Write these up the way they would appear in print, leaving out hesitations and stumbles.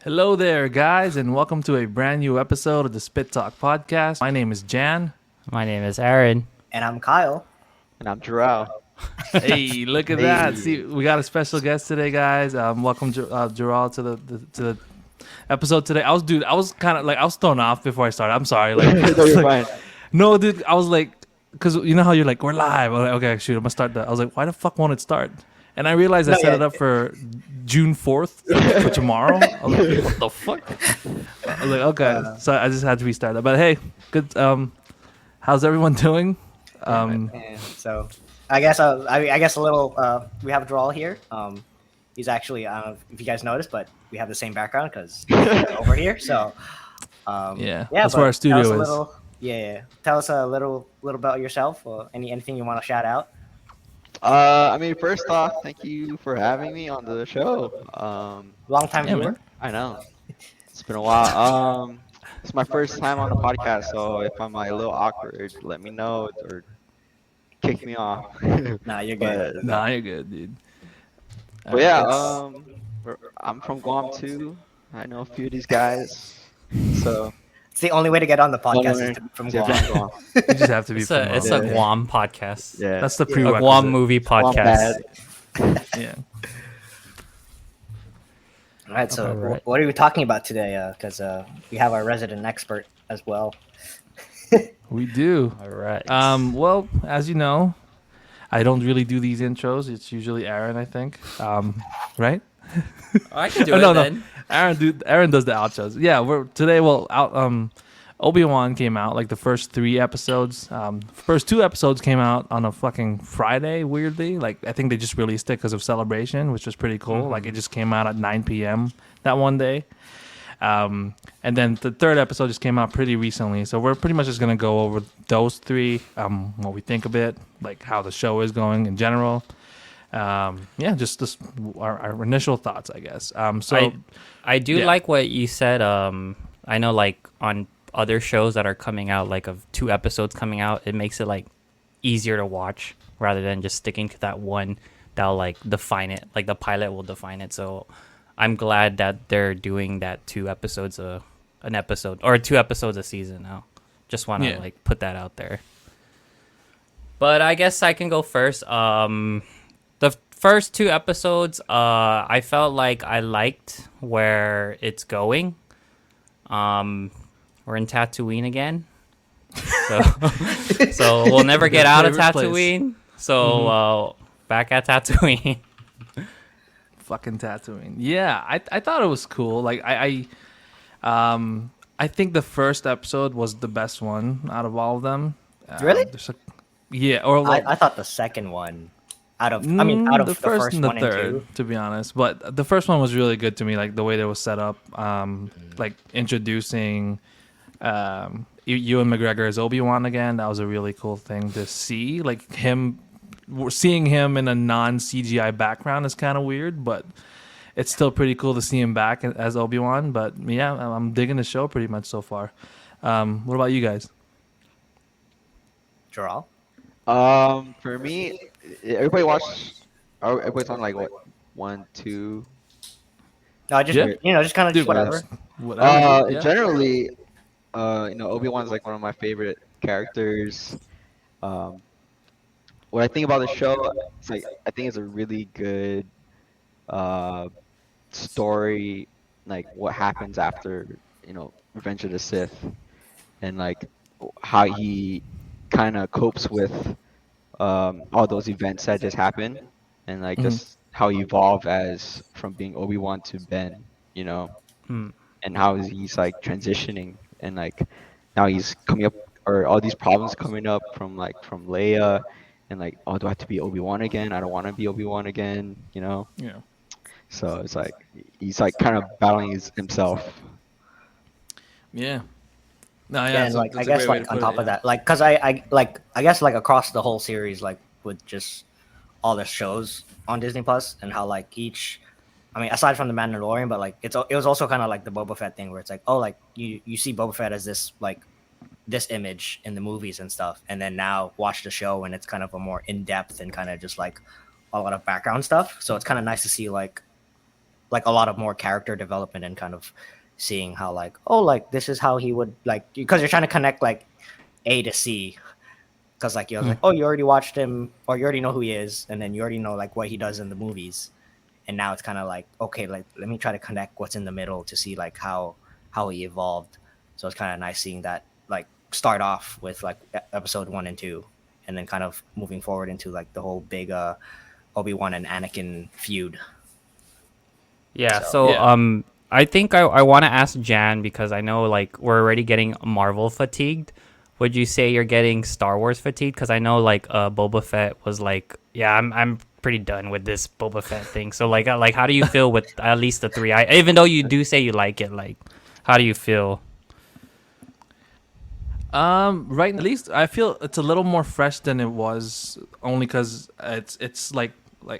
Hello there, guys, and welcome to a brand new episode of the SpitTalk podcast. My name is Jan. My name is Aaron. And I'm Kyle. And I'm Joral. Hey, look at that! See, we got a special guest today, guys. Welcome, Joral, to the episode today. I was kind of like, I was thrown off before I started. I'm sorry. Like, No, you're fine. no, dude, I was like, because you know how you're like, we're live. I'm like, okay, shoot, I'm gonna start that. I was like, why the fuck won't it start? And I realized I set it up for June 4th for tomorrow. I was like, what the fuck? I was like, okay, so I just had to restart that. But hey, good. How's everyone doing? And so I guess a little. We have Joral here. He's actually I don't know if you guys noticed, but we have the same background because over here. So Yeah, that's where our studio is. Tell us a little about yourself or anything you want to shout out. First off, thank you for having me on the show. Long time Yeah, viewer. man. I know it's been a while. It's my first time on the podcast, so if I'm like a little awkward, let me know or kick me off. Nah, you're good. Nah, you're good, dude. But yeah, I'm from Guam too. I know a few of these guys, so It's the only way to get on the podcast is to be from yeah, Guam. from Guam. You just have to be. It's a from Yeah. Guam podcast. Yeah, That's the A prerequisite. Guam movie podcast. bad. Yeah. All right. So All right. what are we talking about today? Because we have our resident expert as well. We do. All right. Well, as you know, I don't really do these intros. It's usually Aaron, I think. Right? I can do Oh, it no. then. Aaron does the outros. Yeah, Obi-Wan came out, like the first 3 episodes. First 2 episodes came out on a fucking Friday, weirdly. Like, I think they just released it because of Celebration, which was pretty cool. Like, it just came out at 9 p.m. that one day. And then the 3rd episode just came out pretty recently. So we're pretty much just going to go over those 3, what we think of it, like how the show is going in general. Just our initial thoughts, I guess. I do Yeah. like what you said. I know, like on other shows that are coming out, like of 2 episodes coming out, it makes it like easier to watch rather than just sticking to that one that'll like define it. Like the pilot will define it. So I'm glad that they're doing that 2 episodes an episode or 2 episodes a season now. Just want to Yeah. like put that out there. But I guess I can go first. The first 2 episodes, I felt like I liked where it's going. We're in Tatooine again, so so we'll never get out of Favorite place. Tatooine. So back at Tatooine. Fucking Tatooine. Yeah, I thought it was cool. Like I think the first episode was the best one out of all of them. Really? Yeah, or like, I thought the second one out of the first and the one and third, two. to be honest. But the first one was really good to me, like the way that was set up, like introducing Ewan McGregor as Obi-Wan again. That was a really cool thing to see. Like seeing him in a non-CGI background is kind of weird, but it's still pretty cool to see him back as Obi-Wan. But yeah, I'm digging the show pretty much so far. What about you guys? Joral. For me, everybody watched. Everybody's on like what 1, 2. No, just Yeah. just kind of Dude, whatever. Whatever. Yeah. Generally, Obi-Wan's like one of my favorite characters. What I think about the show, it's like I think it's a really good story, like what happens after Revenge of the Sith, and like how he kind of copes with all those events that just happened, and like just how he evolved as from being Obi-Wan to Ben, and how he's like transitioning, and like now he's coming up, or all these problems coming up from Leia, and like, oh, do I have to be Obi-Wan again? I don't want to be Obi-Wan again, Yeah. So it's like he's like kind of battling himself. Yeah. No, yeah. Yeah, and like that's I a guess great way like to on put top it, of yeah. that, like because I guess like across the whole series, like with just all the shows on Disney Plus and how like each, I mean, aside from the Mandalorian, but like it was also kind of like the Boba Fett thing where it's like, oh, like you see Boba Fett as this like this image in the movies and stuff, and then now watch the show and it's kind of a more in depth and kind of just like a lot of background stuff. So it's kind of nice to see like like a lot of more character development and kind of seeing how like, oh, like this is how he would like, because you're trying to connect like A to C, because like you're like, oh, you already watched him or you already know who he is, and then you already know like what he does in the movies, and now it's kind of like, okay, like let me try to connect what's in the middle to see like how he evolved. So it's kind of nice seeing that like start off with like episode 1 and 2, and then kind of moving forward into like the whole big Obi-Wan and Anakin feud. Yeah. So- So, Yeah. I think I want to ask Jan, because I know like we're already getting Marvel fatigued. Would you say you're getting Star Wars fatigued? Because I know like Boba Fett was like, yeah, I'm pretty done with this Boba Fett thing. So like how do you feel with at least the three? Even though you do say you like it, like how do you feel? Right. At least I feel it's a little more fresh than it was, only because it's like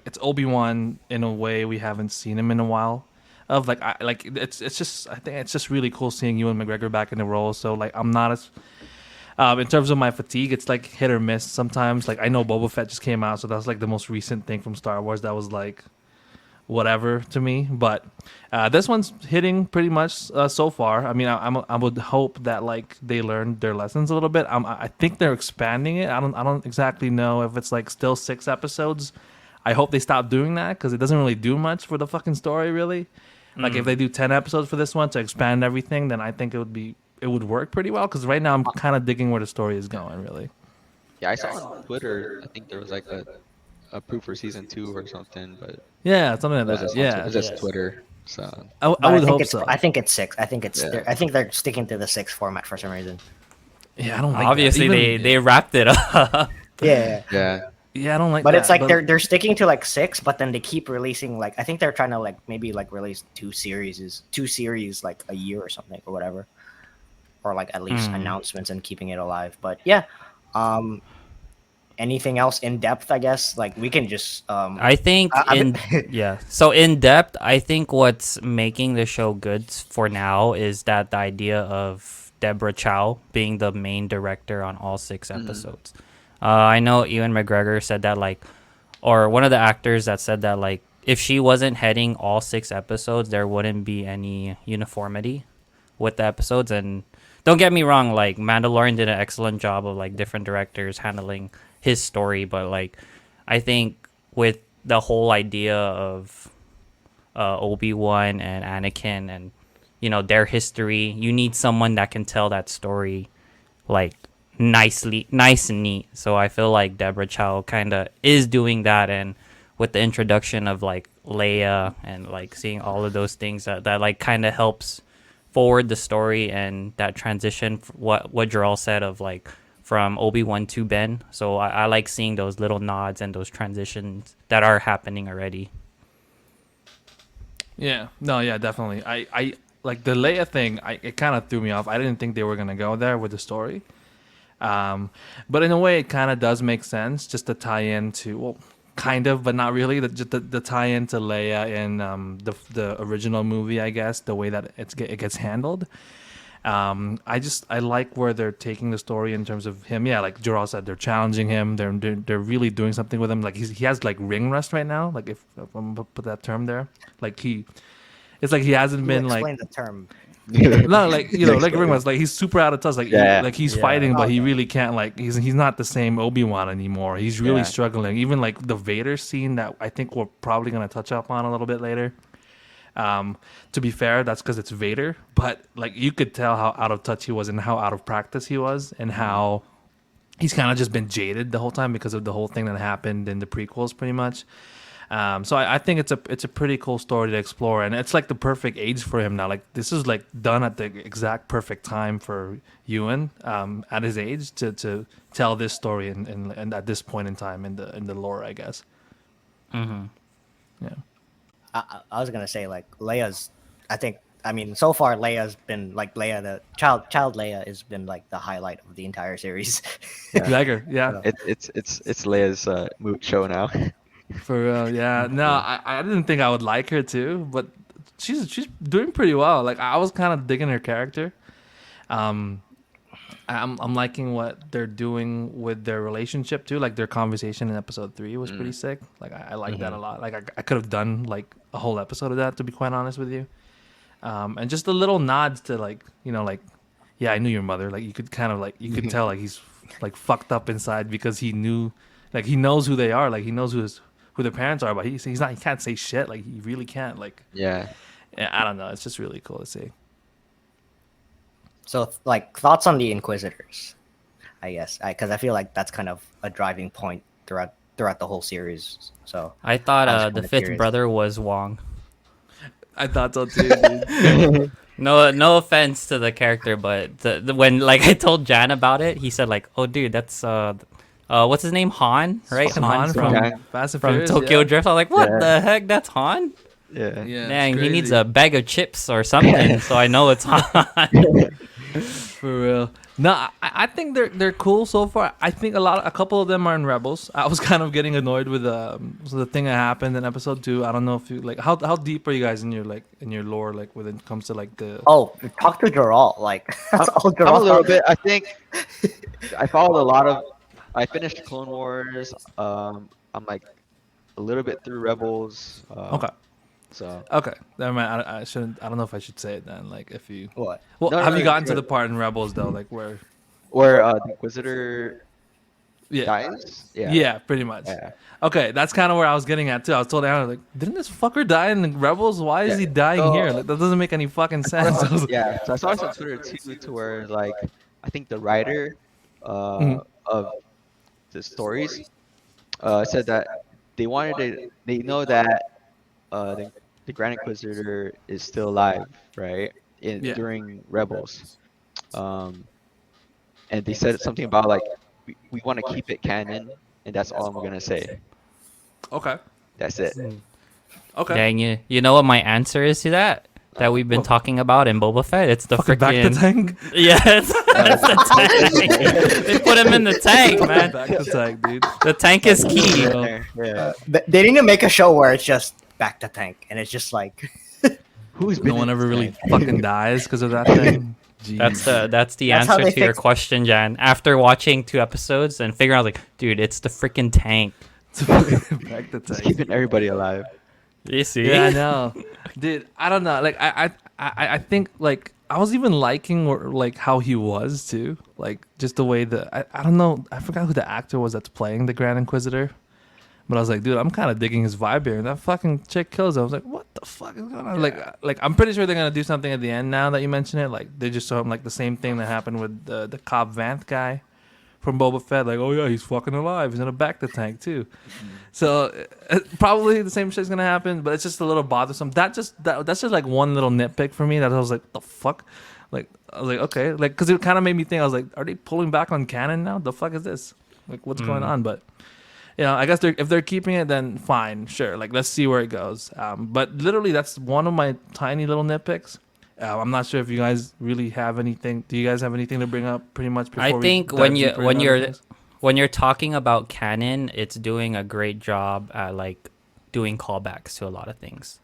it's Obi-Wan in a way we haven't seen him in a while. Of like it's just I think it's just really cool seeing Ewan McGregor back in the role. So like I'm not as in terms of my fatigue, it's like hit or miss sometimes. Like I know Boba Fett just came out, so that's like the most recent thing from Star Wars that was like whatever to me. But this one's hitting pretty much so far. I mean, I would hope that like they learned their lessons a little bit. I think they're expanding it. I don't exactly know if it's like still 6 episodes. I hope they stop doing that because it doesn't really do much for the fucking story, really. Like if they do 10 episodes for this one to expand everything, then I think it would work pretty well. Because right now I'm kind of digging where the story is going, really. Yeah, I saw on Twitter. I think there was like a proof for season 2 or something, but Yeah, something it like was that. just on Yeah, it was just Yes. Twitter. So I But would think hope it's, so. I think it's 6. I think it's Yeah. I think they're sticking to the 6 format for some reason. Yeah, I don't like Obviously, that. Even- they wrapped it up. Yeah. yeah, Yeah, I don't like But that. it's like they're sticking to like 6, but then they keep releasing like, I think they're trying to like maybe like release two series like a year or something or whatever, or like at least announcements and keeping it alive. But yeah, anything else in depth? I guess like we can just I think yeah. So in depth, I think what's making the show good for now is that the idea of Deborah Chow being the main director on all 6 episodes. I know Ewan McGregor said that like, or one of the actors that said that like, if she wasn't heading all 6 episodes, there wouldn't be any uniformity with the episodes. And don't get me wrong, like Mandalorian did an excellent job of like different directors handling his story, but like I think with the whole idea of Obi-Wan and Anakin and their history, you need someone that can tell that story like nice and neat. So I feel like Deborah Chow kind of is doing that, and with the introduction of like Leia and like seeing all of those things that like kind of helps forward the story and that transition, what Joral said of like from Obi-Wan to Ben. So I like seeing those little nods and those transitions that are happening already. Yeah, no, yeah, definitely. I like the Leia thing. It kind of threw me off. I didn't think they were gonna go there with the story. But in a way, it kind of does make sense just to tie into, well, kind of, but not really. The tie into Leia in the original movie, I guess, the way that it gets handled. I like where they're taking the story in terms of him. Yeah, like Joral said, they're challenging him. They're really doing something with him. Like he has like ring rust right now. Like if I'm gonna put that term there, like it's like he hasn't been like. explain the term. No, like like ring rust. Like he's super out of touch. Like Yeah. he's Yeah. fighting, but he Okay. really can't. Like he's not the same Obi-Wan anymore. He's really Yeah. struggling. Even like the Vader scene that I think we're probably gonna touch up on a little bit later. To be fair, that's because it's Vader, but like you could tell how out of touch he was and how out of practice he was, and how he's kind of just been jaded the whole time because of the whole thing that happened in the prequels, pretty much. So I think it's a pretty cool story to explore, and it's like the perfect age for him now. Like this is like done at the exact perfect time for Ewan at his age to tell this story and at this point in time in the lore, I guess. Mm-hmm. Yeah. I was gonna say like Leia's. I mean, so far Leia's been like the child Leia has been like the highlight of the entire series. Gregor, yeah. it's Leia's show now. For real, yeah. No, I didn't think I would like her too, but she's doing pretty well. Like I was kind of digging her character. I'm liking what they're doing with their relationship too. Like their conversation in episode 3 was pretty sick. Like I like that a lot. Like I could have done like a whole episode of that, to be quite honest with you. And just the little nods to like, like, yeah, I knew your mother. Like you could kind of like you could tell like he's like fucked up inside because he knew, like he knows who they are. Like he knows who their parents are, but he's not. He can't say shit. Like he really can't. Like Yeah. I don't know. It's just really cool to see. So, like, thoughts on the Inquisitors, I guess, because I feel like that's kind of a driving point throughout the whole series. So I thought I was the kinda fifth curious. brother was Wong. I thought so too, dude. No offense to the character, but when like I told Jan about it, he said like, "Oh, dude, that's what's his name? Han, right? Han from Yeah. Fast and from Furious, Tokyo yeah. Drift." I'm like, "What Yeah. the heck? That's Han? Yeah. Yeah, Dang, it's he needs crazy. a bag of chips or something." So I know it's Han. For real. No, I think they're cool so far. I think a couple of them are in Rebels. I was kind of getting annoyed with the thing that happened in episode 2. I don't know if you like how deep are you guys in your lore, like when it comes to like the Oh, talk to Joral. Like that's all I'm a Joral. little bit. I think I followed a lot of. I finished Clone Wars. I'm like a little bit through Rebels. Okay. So Okay, never mind. I shouldn't. I don't know if I should say it then. Like, if you. What? Well, No, have no, you gotten to sure. the part in Rebels though, like where? where the Inquisitor Yeah. dies. Yeah. Yeah, pretty much. Yeah. Okay, that's kind of where I was getting at too. I was told Anna like, didn't this fucker die in the Rebels? Why is Yeah. he dying So- here? Like, that doesn't make any fucking sense. I was like, Yeah. So I saw this on Twitter too, to where like I think the writer Mhm. of the stories said that they wanted to. They know that the Grand Inquisitor is still alive, right? Yeah. During Rebels, and they said something about like we want to keep it canon, and that's all I'm gonna say. Okay. That's it. Okay. Dang, you know what my answer is to that? That we've been talking about in Boba Fett. It's the Fucking back the freaking tank. yeah, it's the tank. They put him in the tank, man. Back the tank, dude. The tank is key. Yeah. They need to make a show where it's just back to tank, and it's just like Who's been No one in ever this really tank? fucking dies because of that thing. Jeez. That's the That's how answer they to your fix it. question, Jan. After watching 2 episodes and figuring out, like, dude, it's the freaking tank. back the It's tank. keeping everybody alive. You see? Yeah, I know, dude. I don't know. Like, I think like I was even liking like how he was too. Like just the way that I don't know. I forgot who the actor was that's playing the Grand Inquisitor. But I was like, dude, I'm kind of digging his vibe here. And that fucking chick kills him. I was like, what the fuck is going on? Like I'm pretty sure they're gonna do something at the end now that you mention it. Like they just saw him like the same thing that happened with the Cobb Vanth guy from Boba Fett. Like, oh yeah, he's fucking alive. He's gonna back the tank too. So probably the same shit's gonna happen. But it's just a little bothersome. That's just like one little nitpick for me. That I was like, the fuck. Like I was like, okay, like because it kind of made me think. I was like, are they pulling back on canon now? The fuck is this? Like, what's going on? But I guess if they're keeping it, then fine, sure. Like, let's see where it goes. But literally, that's one of my tiny little nitpicks. I'm not sure if you guys really have anything. Do you guys have anything to bring up? Pretty much. Before I we think dive when deeper into other things? when you're talking about canon, it's doing a great job at like doing callbacks to a lot of things.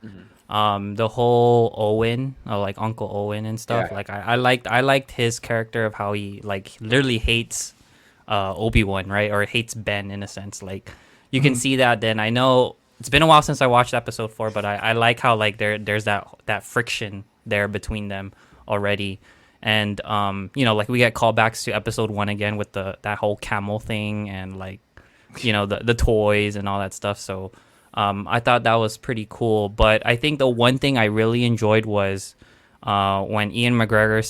The whole Owen, like Uncle Owen and stuff. Yeah. Like I liked his character of how he like literally hates Obi-Wan, right? Or hates Ben in a sense. Like you can see that. Then I know it's been a while since I watched episode 4, but I like how like there's that friction there between them already. And like we get callbacks to episode 1 again with that whole camel thing and like the toys and all that stuff. So I thought that was pretty cool. But I think the one thing I really enjoyed was when Ewan McGregor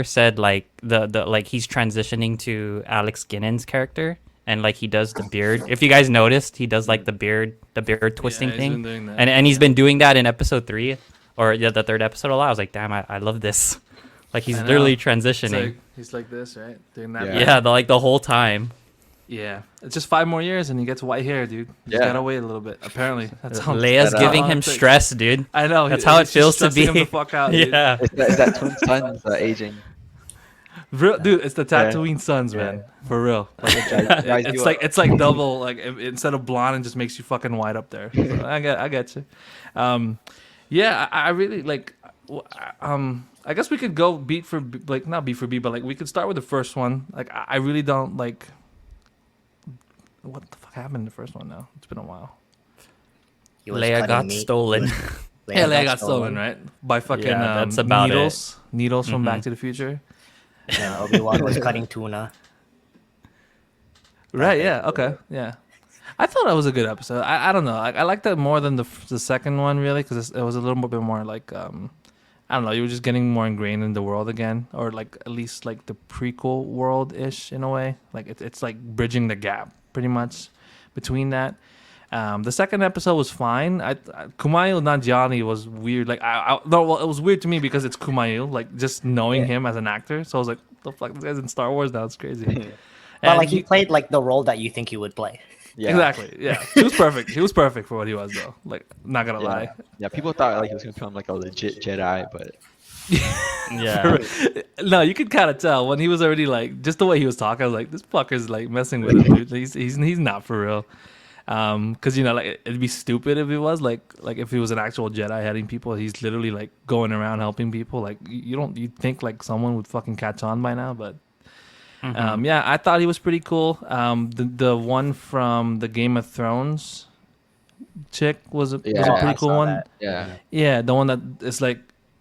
said like the like he's transitioning to Alex Guinness's character and like he does the beard. If you guys noticed, he does like the beard twisting he's thing. been doing that. And he's been doing that in episode 3 or the 3rd episode a lot. I was like, damn, I love this. Like he's I know. literally It's transitioning. like, he's like this, right? Doing that. Yeah. Yeah, the whole time. Yeah. It's just 5 more years and he gets white hair, dude. You just Yeah. gotta wait a little bit. Apparently, that's how Leia's that, giving how him it takes. stress, dude. I know. That's how it she's feels to stressing him be. the fuck out, dude. Yeah. Is that twin son's aging? Dude, it's the Yeah. Tatooine Suns, Yeah. man. For real. Like, Guys, it's like double. Like instead of blonde, it just makes you fucking white up there. So I get you. Yeah, I really like. I guess we could go beat for like not beat for beat, but like we could start with the first one. Like I really don't like. What the fuck happened in the first one now? It's been a while. He was Leia cutting got meat. stolen. Yeah, they got stolen, right? By fucking Yeah, that's about needles from Back Mhm. to the Future. And Obi-Wan was cutting tuna. Right? Yeah. Okay. Yeah. I thought that was a good episode. I don't know. I liked that more than the second one really because it was a little bit more like I don't know. You were just getting more ingrained in the world again, or like at least like the prequel world ish in a way. Like it's like bridging the gap pretty much between that. The second episode was fine. Kumail Nanjiani was weird. Like no, well, it was weird to me because it's Kumail. Like just knowing him as an actor, so I was like, the fuck, this guy's in Star Wars now. It's crazy. But And like he played like the role that you think he would play. Yeah. Exactly. Yeah, he was perfect. He was perfect for what he was, though. Like, not gonna lie. Yeah, people thought like he was gonna become like a legit Jedi, but Yeah. No, you could kind of tell when he was already like just the way he was talking. I was like, this fucker's like messing with him, dude. He's not for real. Because you know, like it'd be stupid if he was like if he was an actual Jedi heading people. He's literally like going around helping people. Like you'd think like someone would fucking catch on by now, but. Yeah, I thought he was pretty cool. The one from the Game of Thrones chick was a Yeah, pretty I cool saw one. that. yeah. Yeah, the one that is like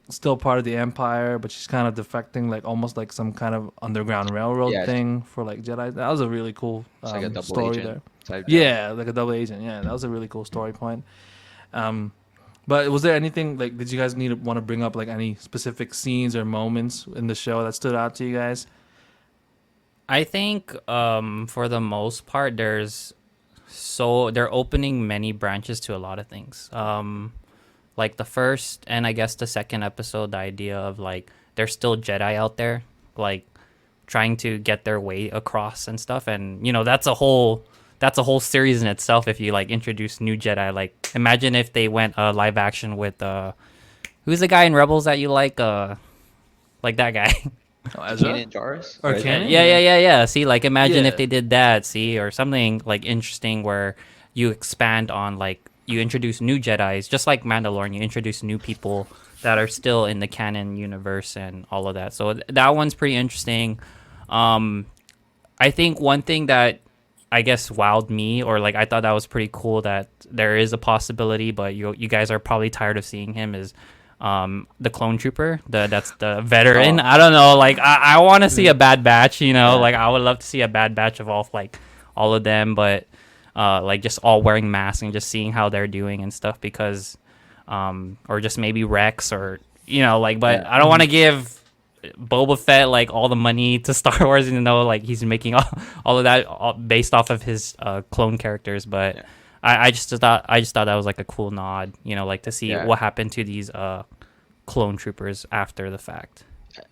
still part of the Empire, but she's kind of defecting, like almost like some kind of underground railroad Yeah, thing for like Jedi. That was a really cool It's like a double story agent there. type job. Yeah, like a double agent. Yeah, that was a really cool story point. But was there anything like? Did you guys want to bring up like any specific scenes or moments in the show that stood out to you guys? I think for the most part they're opening many branches to a lot of things. Like the first and I guess the second episode, the idea of like there's still Jedi out there, like trying to get their way across and stuff, and you know that's a whole series in itself. If you like introduce new Jedi, like imagine if they went live action with who's the guy in Rebels that you like that guy. Oh, Ezra? Kanan Jarrus? Or Right? Kanan? Yeah. See, like imagine if Yeah. they did that, see, or something like interesting where you expand on like you introduce new Jedis, just like Mandalorian, you introduce new people that are still in the canon universe and all of that. So that one's pretty interesting. I think one thing that I guess wowed me, or like I thought that was pretty cool that there is a possibility, but you guys are probably tired of seeing him is the clone trooper, that's the veteran. I don't know, like I want to see a Bad Batch, you know, like I would love to see a Bad Batch of all of them, but like just all wearing masks and just seeing how they're doing and stuff because or just maybe Rex or you know like, but I don't want to give Boba Fett like all the money to Star Wars, you know, like he's making all of that based off of his clone characters, but I just thought that was like a cool nod, you know, like to see what happened to these clone troopers after the fact.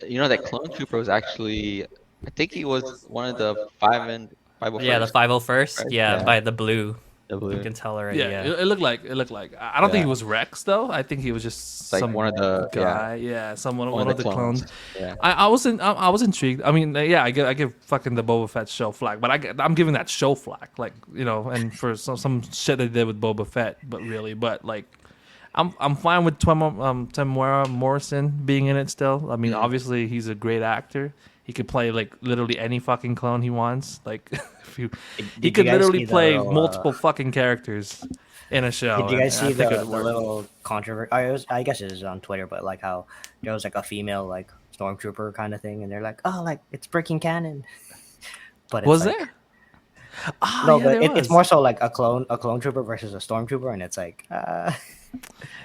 You know that clone trooper was actually, I think he was one of the 501st. Yeah, the 501st. Right? Yeah, Yeah. by the blue. The blue. You can tell already. Yeah, Yeah. It looked like. I don't think he was Rex though. I think he was just Like some one of the guy. Yeah, one of the clones. Yeah. I was intrigued. I mean, yeah, I give fucking the Boba Fett show flack, but I'm giving that show flack, like you know, and for some shit they did with Boba Fett, but like. I'm fine with Temuera Morrison being in it still. I mean, obviously he's a great actor. He could play like literally any fucking clone he wants. Like, he could literally play multiple fucking characters in a show. Did you guys see I think it the would work. little controversy? I guess it was on Twitter, but like how there was like a female like stormtrooper kind of thing, and they're like, "Oh, like it's breaking canon." But it's Was like, there? Oh, No, yeah, but there it's was. more so like a clone trooper versus a stormtrooper, and it's like,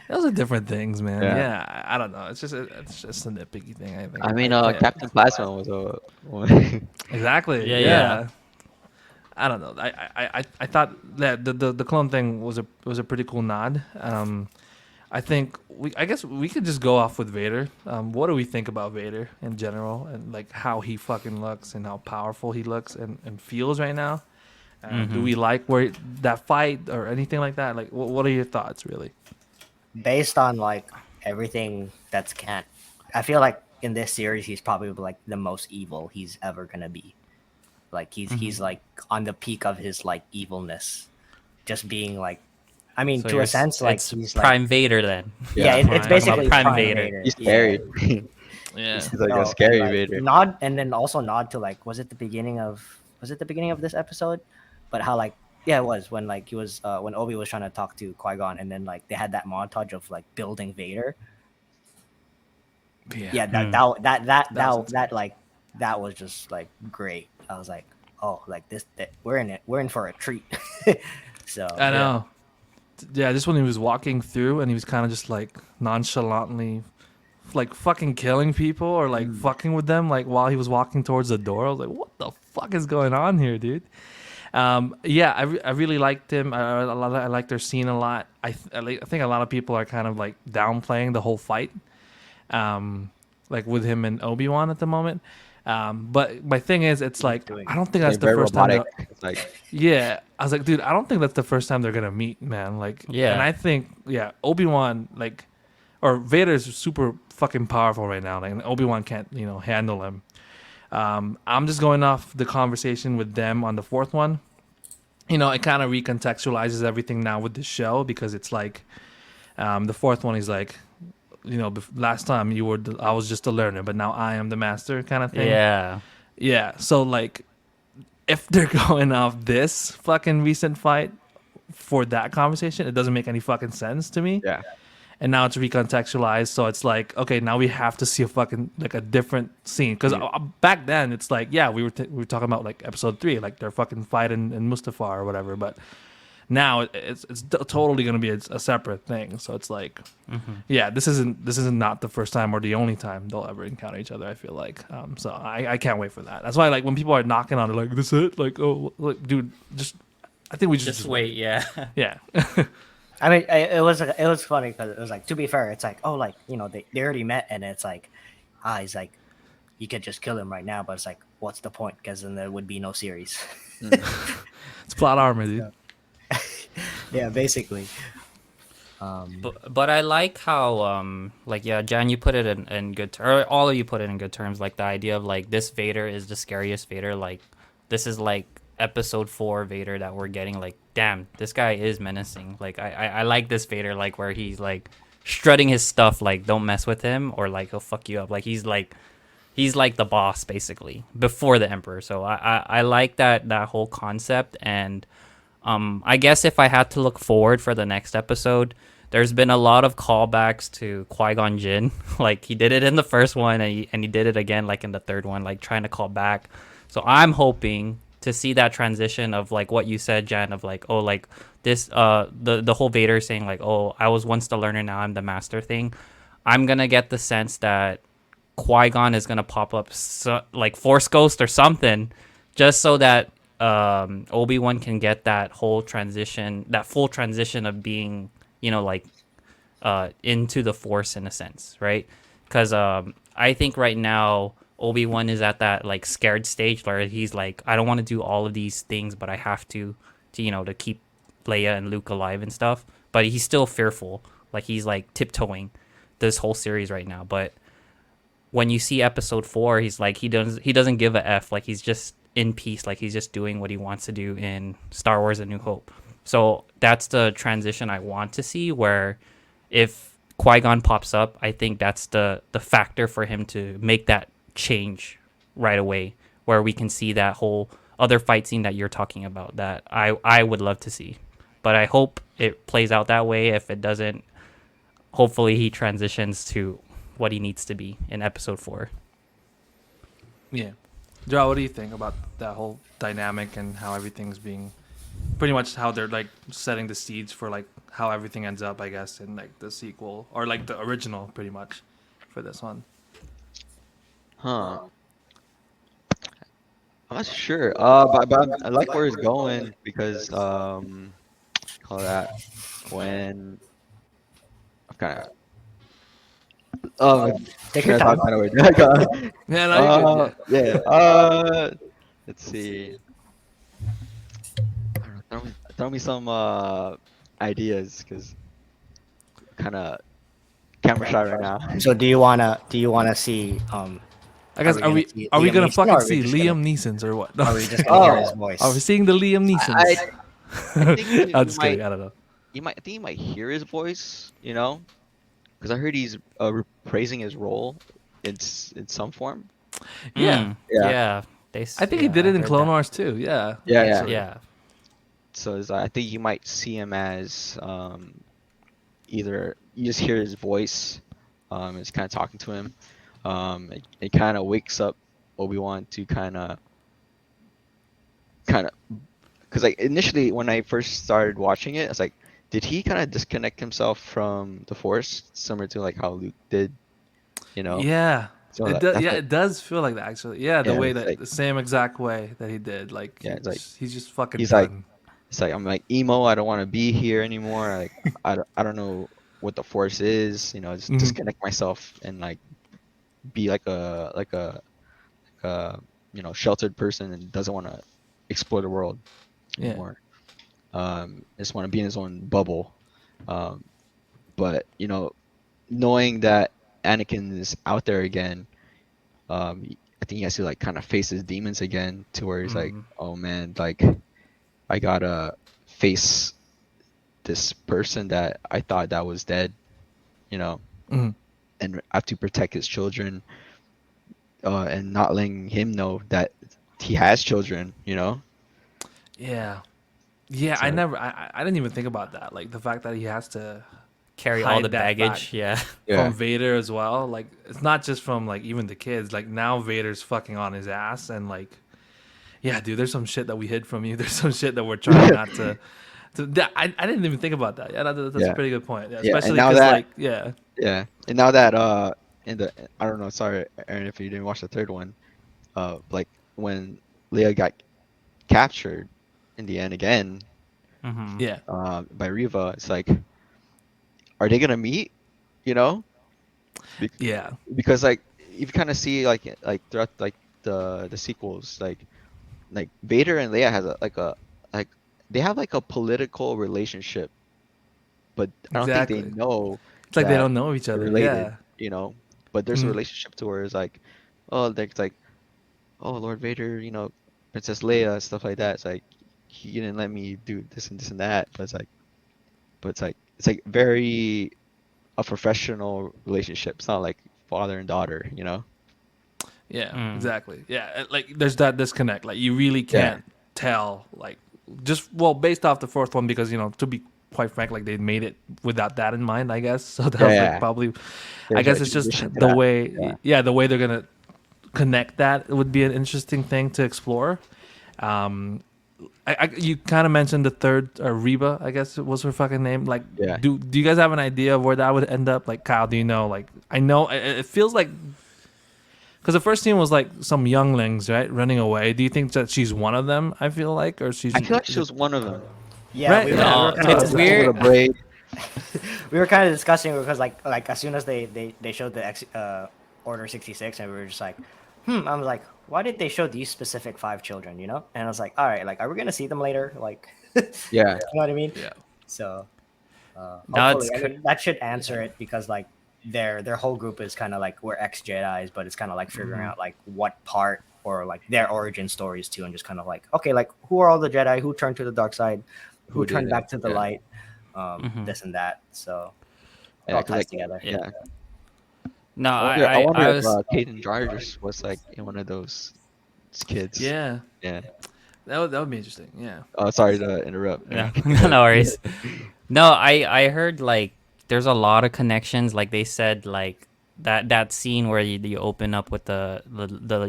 Those are different things, man. Yeah. Yeah, I don't know. It's just a nitpicky thing. I think. I mean, Yeah. Captain Plasma was a. Exactly. Yeah, Yeah. yeah. I don't know. I thought that the clone thing was a pretty cool nod. I think I guess we could just go off with Vader. What do we think about Vader in general, and like how he fucking looks and how powerful he looks and feels right now? Do we like that fight or anything like that? Like, what are your thoughts, really? based on like everything that's canon, I feel like in this series he's probably like the most evil he's ever gonna be. Like he's like on the peak of his like evilness, just being like, I mean, So to a sense, like it's he's Prime like, Vader then. yeah, it's Prime- basically Prime Prime Vader. Vader. He's Yeah. scary. Yeah. He's like No, a scary and, like, Vader. nod, and then also nod to like, was it the beginning of this episode? But how like, yeah, it was when like he was when Obi was trying to talk to Qui-Gon, and then like they had that montage of like building Vader. Yeah. Yeah, Hmm. That was insane. like that was just like great. I was like, oh, like we're in for a treat. So I yeah. know. Yeah, just when he was walking through and he was kind of just like nonchalantly, like fucking killing people or like fucking with them, like while he was walking towards the door. I was like, what the fuck is going on here, dude? Yeah, I really liked him. I liked their scene a lot. I think a lot of people are kind of like downplaying the whole fight, like with him and Obi-Wan at the moment. But my thing is, it's like doing I don't think Like, that's the very first time. robotic. It's like Yeah, I was like, dude, I don't think that's the first time they're gonna meet, man. Like, Yeah. and I think, yeah, Obi-Wan, like, or Vader's super fucking powerful right now. Like, and Obi-Wan can't, handle him. I'm just going off the conversation with them on the fourth one. It kind of recontextualizes everything now with the show because it's like, the fourth one is like, last time I was just a learner, but now I am the master kind of thing. Yeah. Yeah. So like, if they're going off this fucking recent fight for that conversation, it doesn't make any fucking sense to me. yeah. And now it's recontextualized, so it's like, okay, now we have to see a fucking like a different scene. Because back then, it's like, yeah, we were talking about like episode 3, like they're fucking fighting in Mustafar or whatever. But now it's totally gonna be a separate thing. So it's like, yeah, this isn't not the first time or the only time they'll ever encounter each other. I feel like, so I can't wait for that. That's why like when people are knocking on it, like this it, like oh, like, dude, I think we should Just wait. Yeah. Yeah. I mean, it was funny because it was like, to be fair, it's like, oh, like, they already met, and it's like, he's like, you could just kill him right now, but it's like, what's the point? Because then there would be no series. It's plot armor, dude. Yeah, basically. But I like how like, yeah, Jan, you put it in good or all of you put it in good terms, like the idea of like this Vader is the scariest Vader. Like this is like episode 4 Vader that we're getting. Like, damn, this guy is menacing. Like I like this Vader, like where he's like strutting his stuff, like don't mess with him or like he'll fuck you up. Like he's like the boss basically before the Emperor. So I like that whole concept. And I guess if I had to look forward for the next episode, there's been a lot of callbacks to Qui-Gon Jinn. Like he did it in the first one, and he did it again like in the third one, like trying to call back. So I'm hoping to see that transition of like what you said, Jan, of like, oh, like this the whole Vader saying like, oh, I was once the learner, now I'm the master thing. I'm gonna get the sense that Qui-Gon is gonna pop up like Force Ghost or something, just so that Obi-Wan can get that whole transition, that full transition of being, like into the Force in a sense, right? Because I think right now Obi-Wan is at that like scared stage where he's like, I don't want to do all of these things, but I have to keep Leia and Luke alive and stuff. But he's still fearful, like he's like tiptoeing this whole series right now. But when you see episode 4, he's like, he doesn't give a F, like he's just in peace, like he's just doing what he wants to do in Star Wars A New Hope. So that's the transition I want to see, where if Qui-Gon pops up, I think that's the factor for him to make that change right away, where we can see that whole other fight scene that you're talking about that I would love to see. But I hope it plays out that way. If it doesn't, hopefully he transitions to what he needs to be in episode 4. Yeah. Joral, what do you think about that whole dynamic and how everything's being, pretty much how they're like setting the seeds for like how everything ends up, I guess, in like the sequel or like the original, pretty much, for this one? Huh. I'm not sure. But I like where it's going because call that when I'm kind of Take your trying time. to find a way. Yeah, no, you're good. Yeah. Let's see. I don't know, throw me some ideas because kind of camera shy right now. So do you wanna see I guess are are we we gonna see are we Liam gonna Neeson, or fucking are we see just Liam Neeson's or what? are we just gonna hear Oh. his voice? Are we seeing the Liam Neeson's? I think you I'm just might- kidding. I don't know. I think you might hear his voice, because I heard he's praising his role in some form. Yeah. Yeah. Yeah. I think he did it in Clone Wars too. Yeah. Yeah, actually. Yeah. So I think you might see him as either you just hear his voice, it's kind of talking to him. It kind of wakes up Obi-Wan to kind of because like initially when I first started watching it, I was like, did he kind of disconnect himself from the Force, similar to like how Luke did, you know? Yeah. So It does. that's Yeah, like, it does feel like that actually. Yeah, the yeah, way it's that like the same exact way that he did. Like yeah, it's like he's just fucking he's like done. it's like I'm like emo. I don't want to be here anymore. Like I don't know what the Force is. Just Mhm. disconnect myself and like be like a sheltered person and doesn't want to explore the world Yeah. anymore. Just want to be in his own bubble. Um, but knowing that Anakin is out there again, I think he has to like kind of face his demons again, to where he's like, oh man, like I gotta face this person that I thought that was dead, you know, Mhm. and I have to protect his children, and not letting him know that he has children, Yeah. Yeah, I So never I didn't even think about that. Like the fact that he has to Carry all hide the that baggage. fact Yeah. yeah, from Vader as well. Like it's not just from like even the kids. Like now Vader's fucking on his ass and like yeah, dude, there's some shit that we hid from you. There's some shit that we're trying not to I didn't even think about that. Yeah, that's a yeah, pretty good point. Yeah, yeah. And especially now cuz that like yeah. in the I don't know, sorry, Aaron, if you didn't watch the third one, like when Leia got captured in the end again, Mm-hmm. Yeah. by Riva, it's like, are they gonna meet? You know, Be- Yeah. because like you kind of see like throughout like the sequels, like Vader and Leia has like they have like a political relationship, but I don't think they Exactly. know It's like they that don't know each they're other. related, Yeah. But there's a Mhm. relationship to where it's like, oh, it's like, oh, Lord Vader, Princess Leia, stuff like that. It's like he didn't let me do this and this and that, but it's like very a professional relationship. It's not like father and daughter. Yeah, Mm. exactly. Yeah, like there's that disconnect. Like you really Yeah. can't tell. Like just well, based off the fourth one, because to be quite frank, like they made it without that in mind, I guess. So that Yeah, was like yeah. probably, I There's guess like it's an just addition to the that. way. Yeah, the way they're gonna connect that would be an interesting thing to explore. Um, you kind of mentioned the third Reba, I guess it was her fucking name. Like, Yeah. do you guys have an idea of where that would end up? Like, Kyle, do you know? Like, I know it feels like because the first scene was like some younglings, right, running away. Do you think that she's one of them? I feel like, or she's I feel like she was one of them. Yeah, Right, we were, yeah. we were No, kind of it's With discussing. weird. a braid. We were kind of discussing because like as soon as they showed the Order 66, and we were just like, I was like, why did they show these specific 5 children? And I was like, all right, like, are we gonna see them later? Like, you Yeah. know what I mean? yeah, So No, hopefully, it's I mean, that should answer it because like their whole group is kind of like we're ex Jedi's, but it's kind of like figuring out like what part or like their origin stories too, and just kind of like okay, like who are all the Jedi who turned to the dark side, who Who did turned it? back to the Yeah. light, Mhm. this and that. So it Yeah, all 'cause, ties like, together. yeah. No, I wonder I if was. Caden Jarvis was like in one of those kids. yeah. Yeah. That would be interesting. Yeah, Oh, sorry to interrupt. No, Aaron. no worries. No, I heard like there's a lot of connections. Like they said, like that scene where you open up with the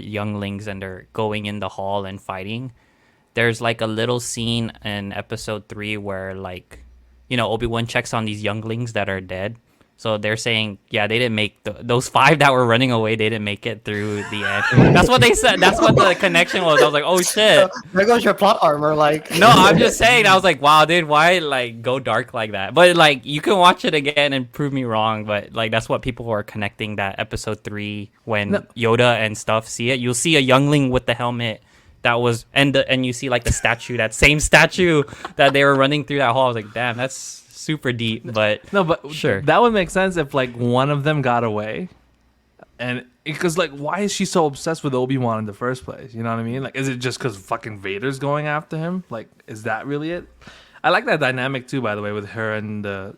younglings and they're going in the hall and fighting. There's like a little scene in episode 3 where like Obi-Wan checks on these younglings that are dead. So they're saying, yeah, they didn't make those 5 that were running away. They didn't make it through the end. That's what they said. That's what the connection was. I was like, oh shit. There goes your plot armor. Like No, I'm just saying. I was like, wow, dude, why like go dark like that? But like, you can watch it again and prove me wrong. But like, that's what people are connecting that episode 3 when No. Yoda and stuff see it. You'll see a youngling with the helmet that was, and you see like the statue, that same statue that they were running through that hall. I was like, damn, that's super deep. But no, but sure. that would make sense if like one of them got away, and because like why is she so obsessed with Obi-Wan in the first place? You know what I mean? Like, is it just because fucking Vader's going after him? Like, is that really it? I like that dynamic too, by the way, with her and the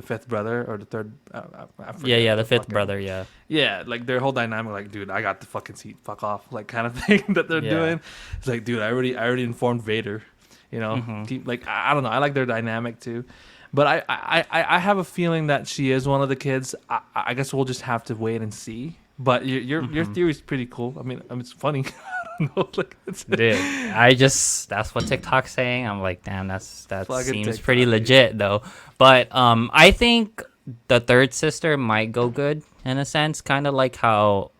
fifth brother or the third. I forget Yeah, the fifth fucking- brother. Yeah. Yeah, like their whole dynamic, like, dude, I got the fucking seat, fuck off, like kind of thing that they're Yeah. doing. It's like, dude, I already informed Vader, you know. Mhm. Like, I don't know, I like their dynamic too, but I have a feeling that she is one of the kids. I guess we'll just have to wait and see. But your theory is pretty cool. I mean, it's funny. I don't know, like, Dude, that's what TikTok's saying. I'm like, damn, that Fucking seems TikTok, pretty dude. legit though. But I think the third sister might go good in a sense, kind of like how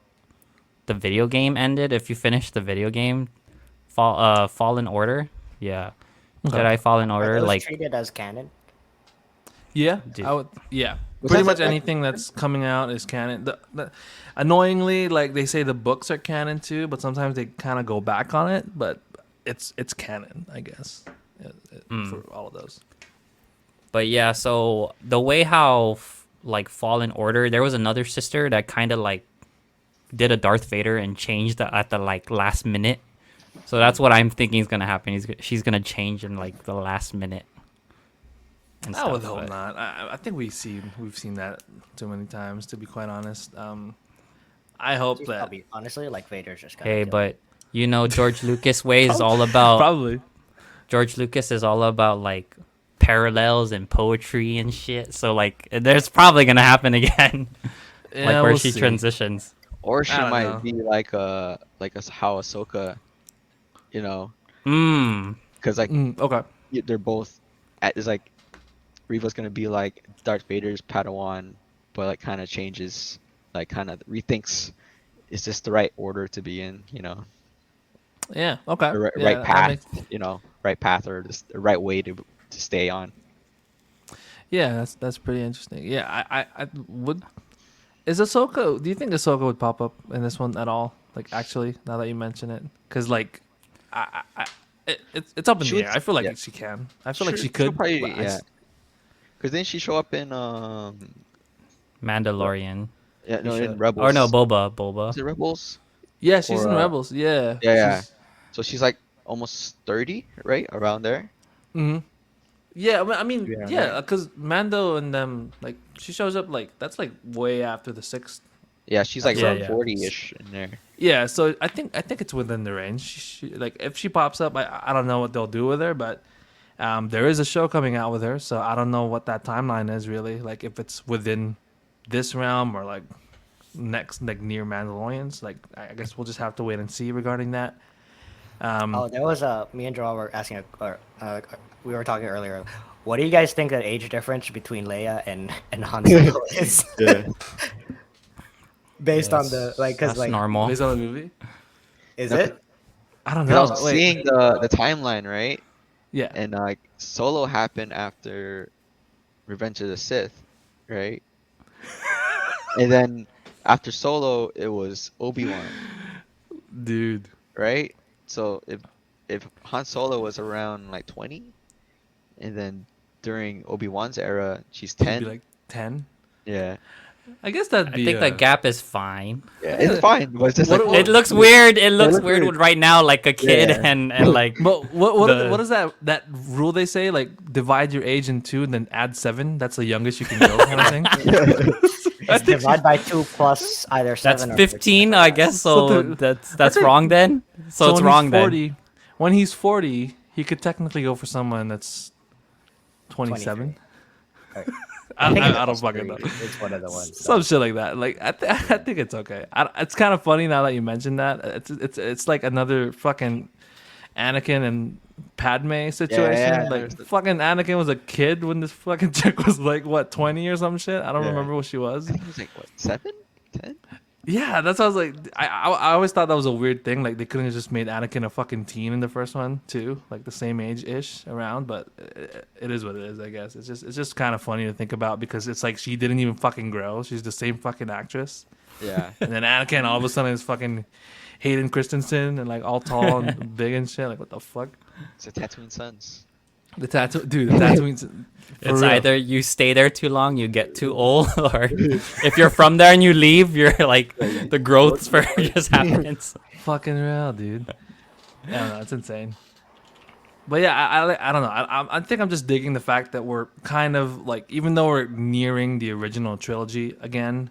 the video game ended. If you finish the video game, Fallen Order, yeah, Okay. Jedi Fallen Are Order, those like treated as canon? Yeah, Dude. I would. Yeah, Was pretty that much the- anything that's coming out is canon. Annoyingly, like they say, the books are canon too, but sometimes they kind of go back on it. But it's canon, I guess, for all of those. But yeah, so the way how like Fallen Order, there was another sister that kind of like did a Darth Vader and changed at the like last minute. So that's what I'm thinking is gonna happen. She's gonna change in like the last minute. And I would stuff, hope but- not. I think we've seen that too many times, to be quite honest. I hope She's that probably, honestly, like Vader's just gonna Hey, kill but you know George Lucas way is all about probably. George Lucas is all about like parallels and poetry and shit. So like there's probably gonna happen again. Yeah, like where we'll she see. transitions. Or she I don't might know. be like how Ahsoka, you know, Mm. because like Okay. they're both it's like Reva's gonna be like Darth Vader's Padawan, but like kind of changes, like kind of rethinks, is this the right order to be in? You know, Yeah. Okay. the right, Yeah, right that path. makes- You know, right path or the right way to stay on. Yeah, that's pretty interesting. Yeah, I would. Is Ahsoka? Do you think Ahsoka would pop up in this one at all? Like, actually, now that you mention it, because like, it's up in She the would- air. I feel like yeah. she can. I feel like she She'll could. probably, but I yeah. Because then she show up in Mandalorian. yeah, no, should. in Rebels. Or no, Boba. Is it Rebels? yeah, she's or, in Rebels. Yeah. Yeah. So she's like almost 30, right? Around there. Hmm. Yeah, I mean, Yeah, yeah, right. because Mando and them, like, she shows up like that's like way after the sixth. Yeah, she's like Yeah, around yeah. 40-ish in there. Yeah, so I think it's within the range. Like, if she pops up, I don't know what they'll do with her, but there is a show coming out with her, so I don't know what that timeline is really. Like, if it's within this realm or like next, like near Mandalorians. Like, I guess we'll just have to wait and see regarding that. Oh, there was me and Joral were asking, we were talking earlier. What do you guys think the age difference between Leia and Han Solo is? Yeah. Based on the because That's like, normal. Based on the movie, is No, it? I don't 'Cause I know. was Wait, seeing the timeline, right? yeah, And like Solo happened after Revenge of the Sith, right? And then after Solo, it was Obi-Wan, dude. right? So if Han Solo was around like 20, and then during Obi-Wan's era, she's She'd 10. be like 10. Yeah, I guess that'd I be. think the gap is fine. yeah, it's fine, but it's just What- like It looks weird. It looks looks weird weird. right now, like a kid Yeah. and like. But The- what is that rule they say? Like, divide your age in two and then add 7. That's the youngest you can go, kind of thing. It's divide by 2 plus either 7 That's or 15, I guess. So So the- that's think- wrong then. So it's when wrong he's then. 40, when he's 40, he could technically go for someone that's 27. I don't fucking know. It's one of the ones. Some shit like that. Like, I think it's okay. It's kind of funny now that you mentioned that. It's like another fucking Anakin and Padme situation. Yeah. Like, fucking Anakin was a kid when this fucking chick was like, what, 20 or some shit? I don't Yeah. remember what she was. I think it was like what 7, 10. Yeah, that's what I was like. I always thought that was a weird thing. Like, they couldn't have just made Anakin a fucking teen in the first one too, like the same age ish around. But it is what it is, I guess. It's just kind of funny to think about because it's like she didn't even fucking grow. She's the same fucking actress, Yeah. and then Anakin all of a sudden is fucking Hayden Christensen and like all tall and big and shit. Like, what the fuck? It's a Tatooine Sons. The tattoo, dude. The Tatooine's. It's either you stay there too long, you get too old, or if you're from there and you leave, you're like the growth spurt just happens. fucking real, dude. Yeah, no, it's insane. But yeah, I don't know. I think I'm just digging the fact that we're kind of like, even though we're nearing the original trilogy again,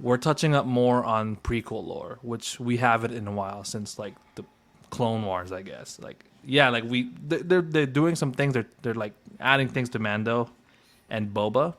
we're touching up more on prequel lore, which we haven't in a while since like the Clone Wars, I guess. Like, yeah, like they're doing some things. They're like adding things to Mando and Boba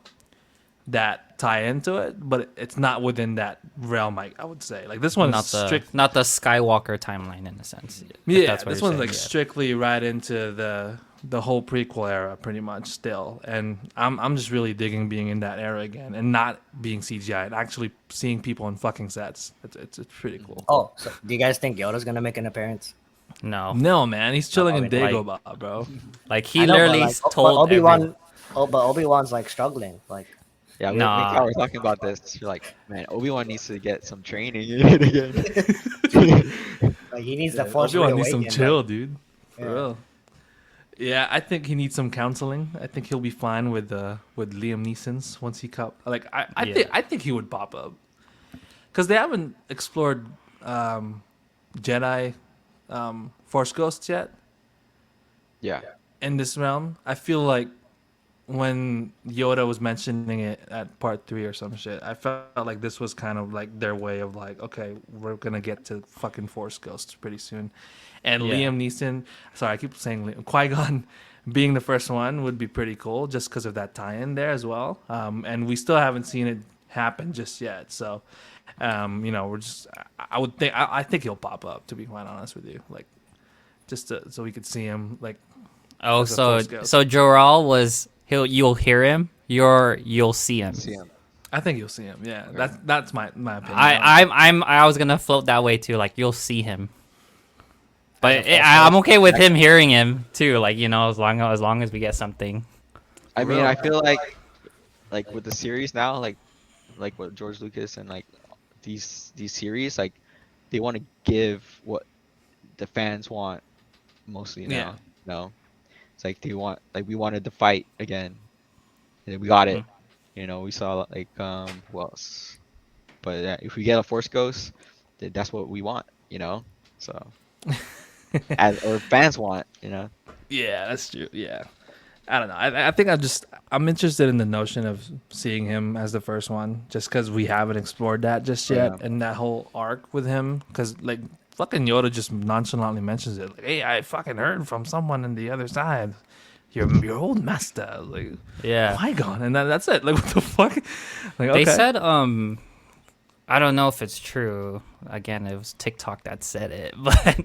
that tie into it, but it's not within that realm. I would say like this one's strict. not the Skywalker timeline in a sense. if Yeah, that's what this you're one's saying, like yeah. strictly right into the whole prequel era, pretty much still. And I'm just really digging being in that era again and not being CGI and actually seeing people in fucking sets. It's pretty cool. Oh, so do you guys think Yoda's gonna make an appearance? No, No, man, he's chilling in Like- Dagobah, bro. like he I know, but, literally like, but told Obi-Wan. Oh, but Obi-Wan's like struggling. Like, Yeah, Nah. me and Kyle were talking about this. We're like, man, Obi-Wan needs to get some training in it again. like he needs the force Obi-Wan needs some reawakened, chill, like- dude. For Yeah. real. Yeah, I think he needs some counseling. I think he'll be fine with Liam Neeson's once he like I think he would pop up because they haven't explored Jedi Force Ghosts yet Yeah. in this realm. I feel like when Yoda was mentioning it at part 3 or some shit, I felt like this was kind of like their way of like, okay, we're gonna get to fucking Force Ghosts pretty soon. And Yeah. Liam Neeson, sorry, I keep saying Qui-Gon being the first one would be pretty cool just because of that tie-in there as well. And we still haven't seen it happen just yet. So, we're just, I think he'll pop up, to be quite honest with you. Like, so we could see him, like, Oh, as a so Force ghost. so Joral was you'll hear him, you'll see him. See him. I think you'll see him. Yeah, that's my opinion. I was gonna float that way too. Like you'll see him, but As a Force I'm ghost? okay with him hearing him too. Like as long as we get something. I mean, Real. I feel like with the series now, like what George Lucas and like these series, like they want to give what the fans want mostly now. Yeah. No, it's like we wanted the fight again, and we got it. We saw like who else? But if we get a Force Ghost, then that's what we want. So or fans want. Yeah, that's true. Yeah, I don't know. I think I'm interested in the notion of seeing him as the first one, just because we haven't explored that just yet, Yeah. and that whole arc with him. Because like fucking Yoda just nonchalantly mentions it, like, "Hey, I fucking heard from someone on the other side, your old master, like Yeah. Qui-Gon," and that's it. Like, what the fuck? Like, okay. They said I don't know if it's true. Again, it was TikTok that said it, but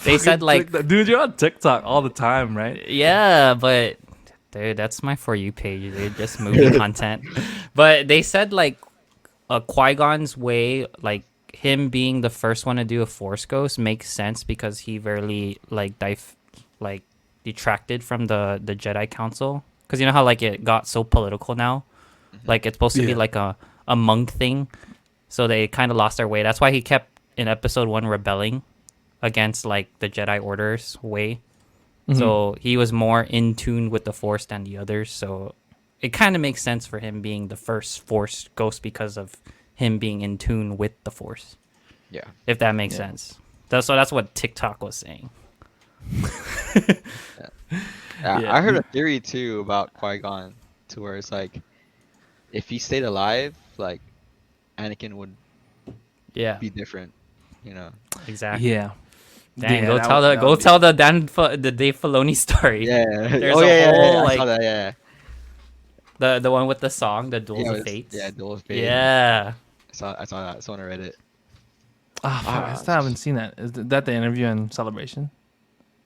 they said like dude, you're on TikTok all the time, right? yeah, but dude, that's my For You page, dude. Just movie content. But they said like Qui-Gon's way, like him being the first one to do a Force Ghost makes sense because he very like detracted from the Jedi Council. Because you know how like it got so political now, like it's supposed to be Yeah. like a monk thing, so they kind of lost their way. That's why he kept in Episode 1 rebelling against like the Jedi Order's way. So he was more in tune with the Force than the others. So it kind of makes sense for him being the first Force Ghost because of him being in tune with the Force. Yeah. If that makes sense. That's what TikTok was saying. Yeah. I heard a theory too about Qui-Gon, to where it's like, if he stayed alive, like Anakin would Yeah, be different. exactly. Yeah. Dang, Yeah, go that tell would- the that go would be- tell the Dave Filoni story. Yeah. There's oh a yeah, whole, I like- saw that. Yeah. The one with the song, the Duels Yeah, of it's- Fates. Yeah, Duel of Fate. Yeah. I saw that. I saw it on Reddit. Ah, fuck, I still haven't seen that. Is that the interview and celebration?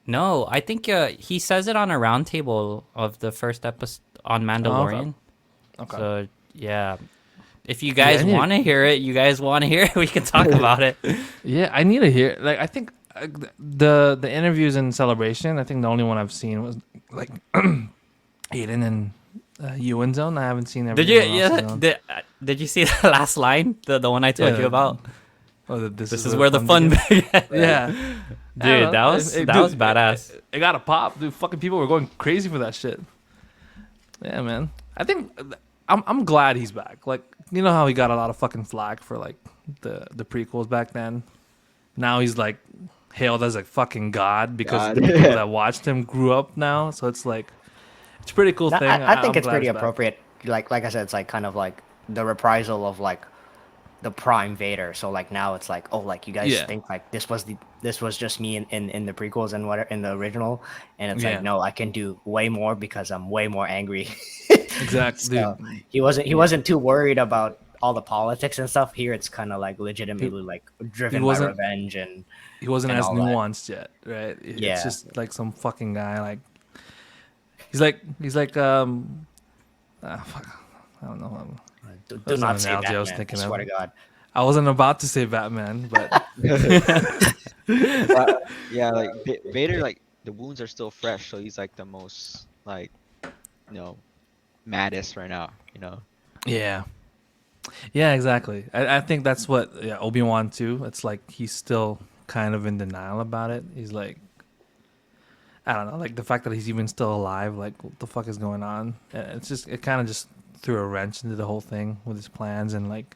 No, I think he says it on a roundtable of the first episode on Mandalorian. Okay. So yeah, if you guys I need- want to hear it, we can talk about it. Yeah, I need to hear. Like, I think the interviews and celebration. I think the only one I've seen was like Aiden and Ewan's Zone. I haven't seen Did you? everyone else's Yeah. own. Did you see the last line? The one I told Yeah. you about. Oh, This is where the fun begins. begins. Yeah, Dude, that was badass. It got a pop, dude. Fucking people were going crazy for that shit. Yeah, man. I think I'm glad he's back. Like, you know how he got a lot of fucking flack for like the prequels back then. Now he's like hailed as a fucking god because God. the people that watched him grew up now. So it's like it's a pretty cool No, thing. I think I'm it's glad pretty back. appropriate. Like I said, it's like kind of like the reprisal of like the prime Vader. So like now it's like, oh, like you guys Yeah. think like this was just me in the prequels and what in the original, and it's Yeah. like no, I can do way more because I'm way more angry. Exactly, So dude. he wasn't too worried about all the politics and stuff. Here it's kind of like legitimately like driven by wasn't- revenge and He wasn't and as all that. nuanced yet, right? It's Yeah. just like some fucking guy. Like he's like fuck, I don't know. Do That's not an say analogy I was Batman. I thinking swear of. to God. I wasn't about to say Batman, but But, yeah, like Vader, like the wounds are still fresh, so he's like the most like, maddest right now. yeah, yeah, exactly. I think that's what Obi-Wan too. It's like he's still kind of in denial about it. He's like, I don't know, like the fact that he's even still alive. Like, what the fuck is going on? It's just it kind of just threw a wrench into the whole thing with his plans and like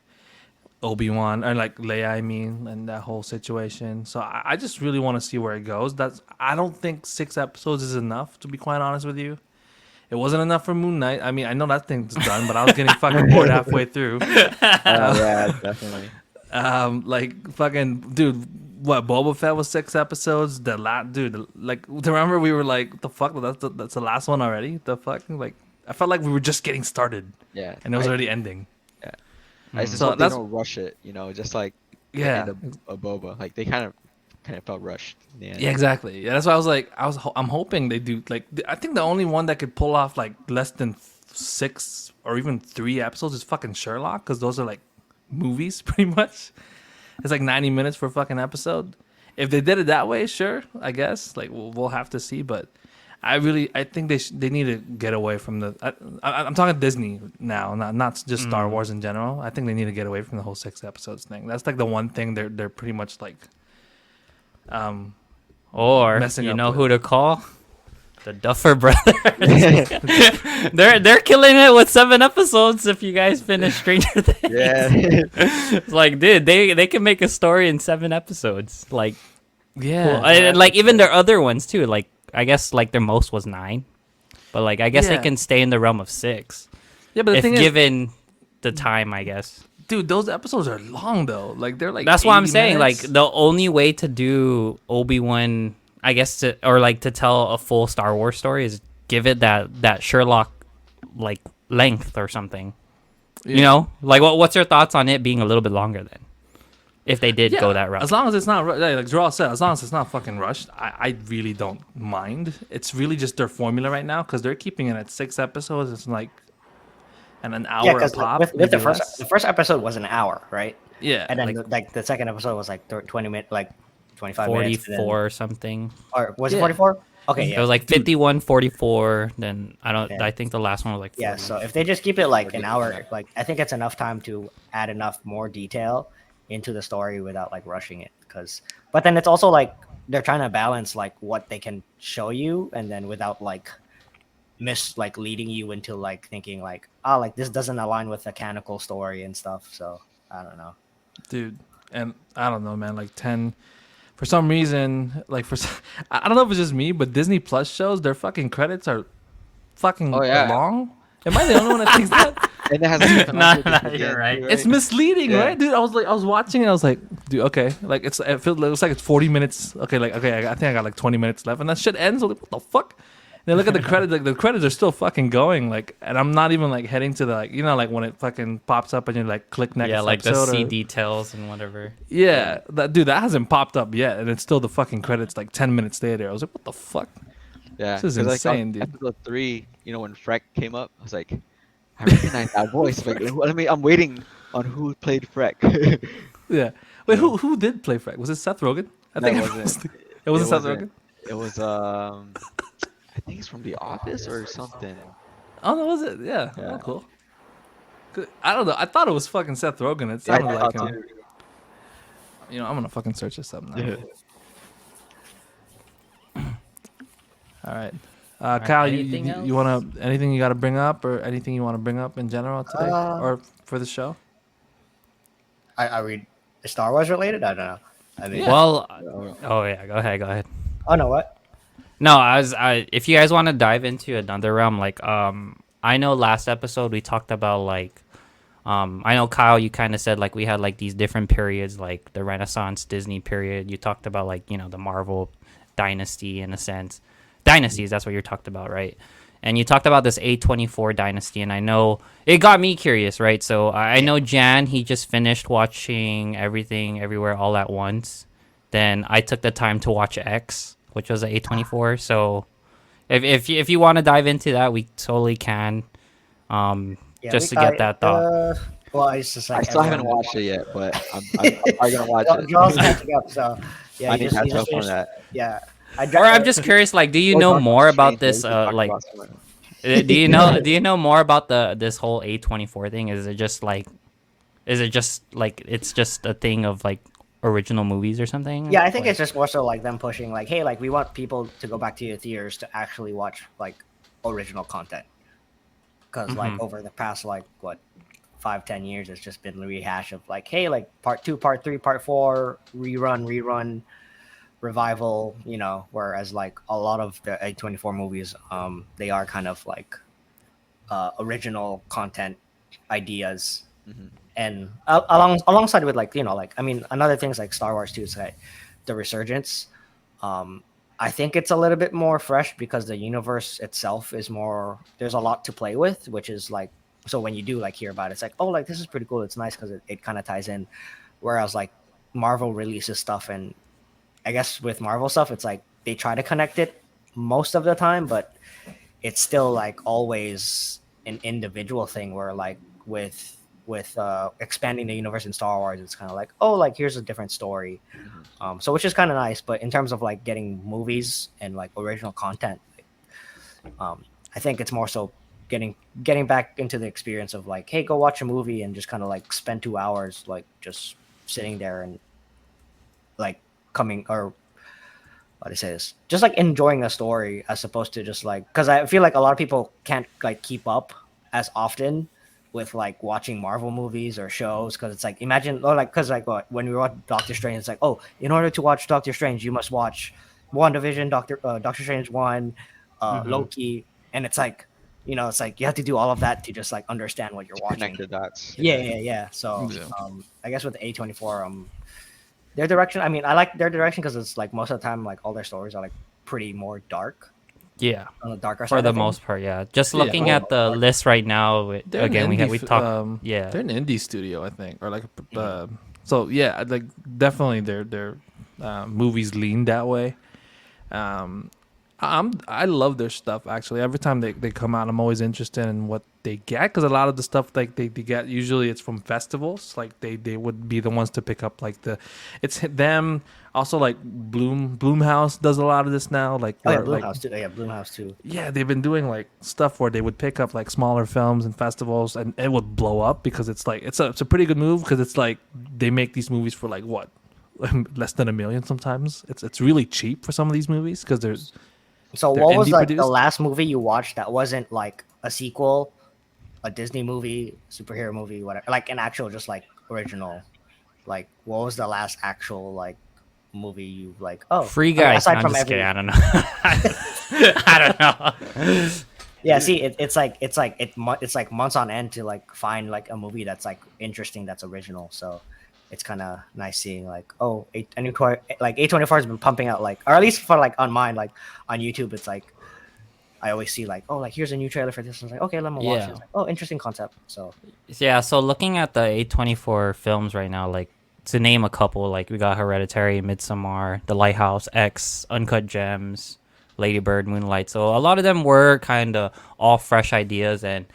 Obi-Wan or like Leia, I mean, and that whole situation. So I just really want to see where it goes. I don't think 6 episodes is enough, to be quite honest with you. It wasn't enough for Moon Knight. I mean, I know that thing's done, but I was getting fucking bored halfway through. Yeah, definitely. Like fucking dude, what Boba Fett was 6 episodes. The last dude, like remember we were like, the fuck, that's the last one already. The fuck, like I felt like we were just getting started Yeah, and it was already ending. I just So hope they that's- don't rush it. Just like the Yeah. end of Boba, like they kind of felt rushed. In the end. Yeah, exactly. Yeah, that's why I was like, I'm hoping they do. Like, I think the only one that could pull off like less than 6 or even 3 episodes is fucking Sherlock, because those are like movies, pretty much. It's like 90 minutes for a fucking episode. If they did it that way, sure, I guess. Like, we'll have to see. But I think they need to get away from the. I'm talking Disney now, not just Star Wars in general. I think they need to get away from the whole 6 episodes thing. That's like the one thing they're pretty much like. Or Messing you up know with. who to call? The Duffer Brothers. they're killing it with 7 episodes. If you guys finish Stranger Things, Yeah. it's like, dude, they can make a story in 7 episodes. Like, Yeah, well, and like even their other ones too. Like, I guess like their most was 9, but like I guess they Yeah. can stay in the realm of 6 yeah. But the if thing is, given the time, I guess. dude, those episodes are long though. Like they're like. That's why I'm 80 saying, minutes. like, the only way to do Obi-Wan, I guess, to tell a full Star Wars story is give it that Sherlock like length or something. Yeah. You know, like what's your thoughts on it being a little bit longer then, if they did go that route? As long as it's not like Joral said, as long as it's not fucking rushed, I really don't mind. It's really just their formula right now because they're keeping it at 6 episodes. It's like an hour Yeah, a because pop. with maybe the less. first episode was an hour, right? Yeah, And then like, the second episode was like 20 minutes, like 25 minutes. and then- 44 or something. Or was it Yeah. 44? Okay, It yeah. was like 51, 44. Then Yeah. I think the last one was like 40. Yeah, so if they just keep it like an hour, like I think it's enough time to add enough more detail into the story without like rushing it. But then it's also like they're trying to balance like what they can show you, and then without like leading you into like thinking like, oh, like this doesn't align with the canonical story and stuff. So I don't know. dude, and I don't know, man. Like 10. For some reason, like I don't know if it's just me, but Disney Plus shows their fucking credits are fucking Oh, yeah. long. Am I the only one that thinks that? And it has like, a Nah, penultimate at the you're end, right. too, It's misleading, Yeah. right, dude? I was watching it. I was like, dude, okay, like it looks like it's 40 minutes. Okay, I think I got like 20 minutes left, and that shit ends. I'm like, what the fuck? And then look at the credits. Like the credits are still fucking going. Like, and I'm not even like heading to the like like when it fucking pops up and you like click next Yeah, like the episode. C or- details and whatever. Yeah, that hasn't popped up yet, and it's still the fucking credits like 10 minutes later. I was like, what the fuck? Yeah, This is 'cause, like, insane, on dude. Episode 3, when Freck came up, I was like, I recognize that voice. Like, I'm waiting on who played Freck. Yeah. Wait, No. who did play Frank? Was it Seth Rogen? I No, think it it wasn't. was. It wasn't Seth Rogen. It was I think it's from The Office or something. Oh no, was it? Yeah. Yeah. Oh, cool. I don't know. I thought it was fucking Seth Rogen. It Yeah, I sounded like thought him. too. I'm gonna fucking search this up now. All right. Kyle, anything you wanna anything you got to bring up or anything you want to bring up in general today or for the show? I read Star Wars related. I don't know. I mean, Well, Uh, oh yeah, go ahead. oh no, what? No, if you guys want to dive into another realm, like I know last episode we talked about like I know Kyle, you kind of said like we had like these different periods, like the Renaissance Disney period. You talked about like the Marvel dynasty in a sense, dynasties. That's what you talked about, right? And you talked about this A24 dynasty, and I know it got me curious, right? So I know Jan, he just finished watching Everything Everywhere All at Once. Then I took the time to watch X, which was a A24. So if you want to dive into that, we totally can. Yeah, Just to get that thought. Well, it's just I like still haven't everyone. watched it yet, but I'm probably gonna watch it. Joel's catching up, so yeah, I you need to just catch up on finished. that. Yeah, Or I'm just curious, like, do you Or know Doctor more about Strange, this? we can talk Like, about some of do you know more about this whole A24 thing? Is it just like it's just a thing of like original movies or something? Yeah, I think Like, it's just more so like them pushing, like, hey, like we want people to go back to your theaters to actually watch like original content, because like over the past like what 5-10 years, it's just been a rehash of like, hey, like part 2, part 3, part 4, rerun, revival, whereas like a lot of the A24 movies, they are kind of like original content ideas, and alongside with like like I mean another things like Star Wars too is like the resurgence. I think it's a little bit more fresh because the universe itself is more, there's a lot to play with, which is like, so when you do like hear about it, it's like, oh, like this is pretty cool, it's nice because it kind of ties in, whereas like Marvel releases stuff, and I guess with Marvel stuff, it's like they try to connect it most of the time, but it's still like always an individual thing where like with expanding the universe in Star Wars, it's kind of like, oh, like here's a different story. So which is kind of nice, but in terms of like getting movies and like original content, I think it's more so getting back into the experience of like, hey, go watch a movie and just kind of like spend 2 hours like just sitting there and like coming, or how do I say this, just like enjoying a story as opposed to just like, because I feel like a lot of people can't like keep up as often with like watching Marvel movies or shows, because it's like, imagine, or like, because like when we watch Doctor Strange, it's like, oh, in order to watch Doctor Strange you must watch WandaVision, Doctor Strange 1, Loki, and it's like, it's like you have to do all of that to just like understand what you're watching. connect the dots. Yeah. So Yeah. I guess with A24, their direction, I mean, I like their direction because it's like most of the time like all their stories are like pretty more dark, yeah, on the darker side for the of things. most part, yeah. Just Yeah. looking at the list right now, They're an again, we indie talked. Yeah, they're an indie studio, I think, or like so yeah, like definitely their movies lean that way. I love their stuff actually. Every time they come out, I'm always interested in what they get, because a lot of the stuff like they get, usually it's from festivals. Like they would be the ones to pick up like it's them. Also like Bloomhouse does a lot of this now. Like Oh yeah, where, like, Bloomhouse too. Yeah, Bloomhouse too. yeah, they've been doing like stuff where they would pick up like smaller films and festivals, and it would blow up because it's like it's a pretty good move, because it's like they make these movies for like what less than $1 million sometimes. It's really cheap for some of these movies because there's So they're what was indie like the produced. last movie you watched that wasn't like a sequel, a Disney movie, superhero movie, whatever, like an actual just like original? Like what was the last actual like movie you like? Oh, Free I mean, Guy. aside I'm from just every, kidding. I don't know. I don't know. yeah. See, it's like months on end to like find like a movie that's like interesting, that's original. So it's kind of nice seeing like, oh, like A24 has been pumping out like, or at least for like on mine, like on YouTube, it's like I always see like, oh, like here's a new trailer for this. I was like, okay, let me watch Yeah. it. It's like, oh, interesting concept. So Yeah, so looking at the A24 films right now, like to name a couple, like we got Hereditary, Midsommar, The Lighthouse, X, Uncut Gems, Lady Bird, Moonlight. So a lot of them were kind of all fresh ideas, and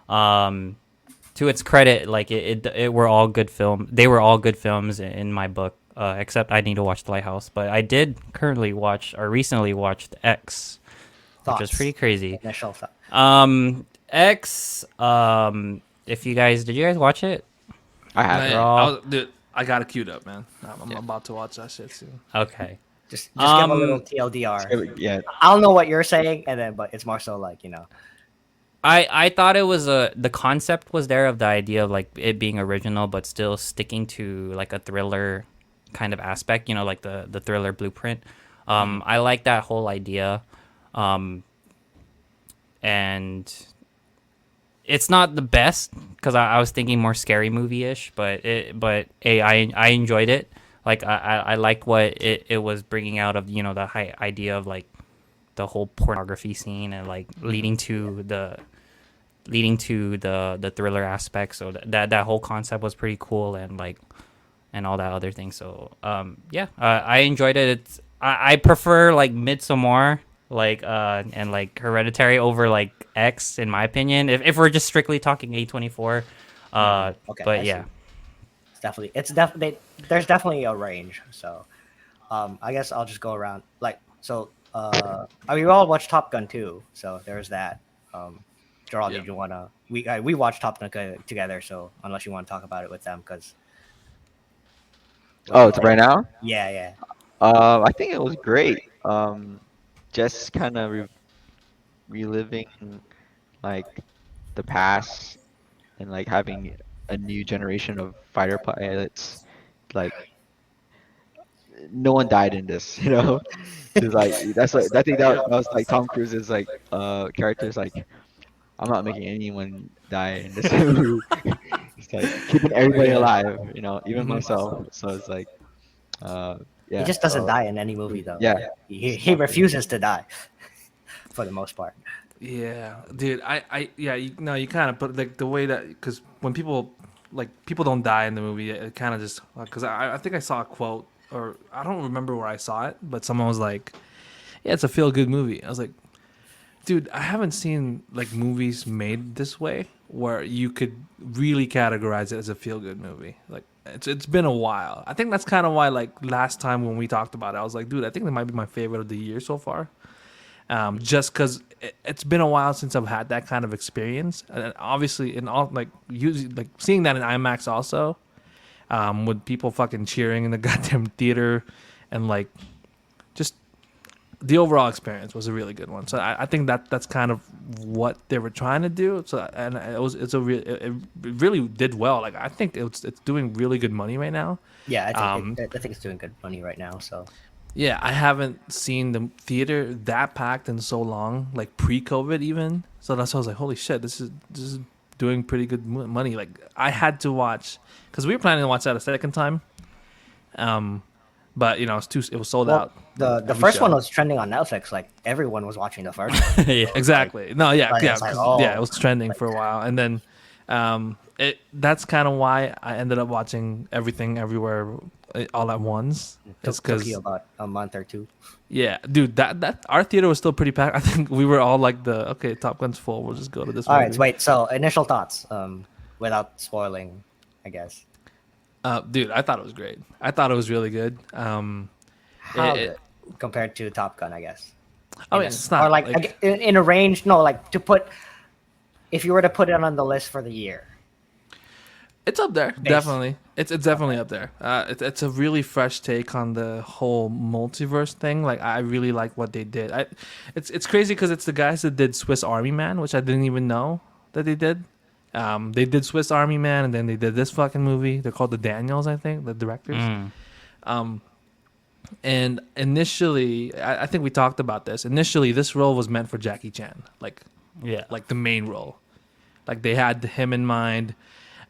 to its credit, like it were all good film. They were all good films in my book, except I need to watch The Lighthouse. But I did recently watched X, which was thoughts, pretty crazy. initial thought. X. If you guys did you guys watch it? I have. Man, They're all- dude, I got it queued up, man. I'm about to watch that shit soon. Okay. Just give a little TLDR. Yeah, I'll know what you're saying, and then but it's more so like I thought it was the concept was there of the idea of like it being original but still sticking to like a thriller kind of aspect, like the thriller blueprint. I like that whole idea. And it's not the best because I was thinking more scary movie-ish, but hey, I enjoyed it. Like I like what it was bringing out of the high idea of like the whole pornography scene and like leading to the thriller aspect. So that whole concept was pretty cool and like and all that other thing. So I enjoyed it. I prefer like Midsommar like and like Hereditary over like X in my opinion. If we're just strictly talking A24. Okay, But I yeah. see. It's definitely there's definitely a range. So I guess I'll just go around I mean, we all watched Top Gun too, so there's that. Joral, Yeah. did you wanna? We watched Top Gun together, so unless you want to talk about it with them, because Oh, it's right now. yeah. I think it was great. Just kind of reliving like the past and like having a new generation of fighter pilots. Like no one died in this, you know. It's like that's like I think that was like Tom Cruise's like character's like I'm not making anyone die in this movie. It's like keeping everybody Yeah. alive, you know, even Mhm. myself. So it's like He yeah. just doesn't So die in any movie though. yeah, Like, he refuses to die for the most part. Yeah, dude. Yeah. You kind of put like the way that because when people don't die in the movie, it kind of just because I think I saw a quote or I don't remember where I saw it, but someone was like, "Yeah, it's a feel good movie." I was like, "Dude, I haven't seen like movies made this way where you could really categorize it as a feel good movie." Like it's been a while. I think that's kind of why like last time when we talked about it, I was like, "Dude, I think that might be my favorite of the year so far." Just because it's been a while since I've had that kind of experience, and obviously in all like using like seeing that in IMAX also, with people fucking cheering in the goddamn theater, and like just the overall experience was a really good one. So I think that's kind of what they were trying to do. So and it really did well. Like I think it's doing really good money right now. Yeah, Um, I think it's doing good money right now. So Yeah, I haven't seen the theater that packed in so long, like pre-COVID even. So that's why I was like, holy shit, this is doing pretty good money. Like I had to watch because we were planning to watch that a second time, um, but it was sold well, out. Like the every first one show. was trending on Netflix. Like everyone was watching the first one. Yeah. So it's like, Exactly. No, yeah, like, yeah, it's like, 'cause, yeah. It oh, was trending like, for a while, and then that's kind of why I ended up watching everything everywhere all at once. It's took you because about a month or two. yeah, dude, that our theater was still pretty packed. I think we were all like okay, Top Gun's full. We'll just go to this All right, movie. wait. So initial thoughts, without spoiling, I guess. Dude, I thought it was great. I thought it was really good. How It- good compared to Top Gun, I guess. I In mean, a it's or not like like in a range. No, like if you were to put it on the list for the year. it's up there, Base. definitely. It's definitely up there. It's a really fresh take on the whole multiverse thing. Like I really like what they did. It's crazy because it's the guys that did Swiss Army Man, which I didn't even know that they did. They did Swiss Army Man, and then they did this fucking movie. They're called the Daniels, I think, the directors. Um, and initially, I think we talked about this. Initially, this role was meant for Jackie Chan, Yeah. like the main role. Like they had him in mind,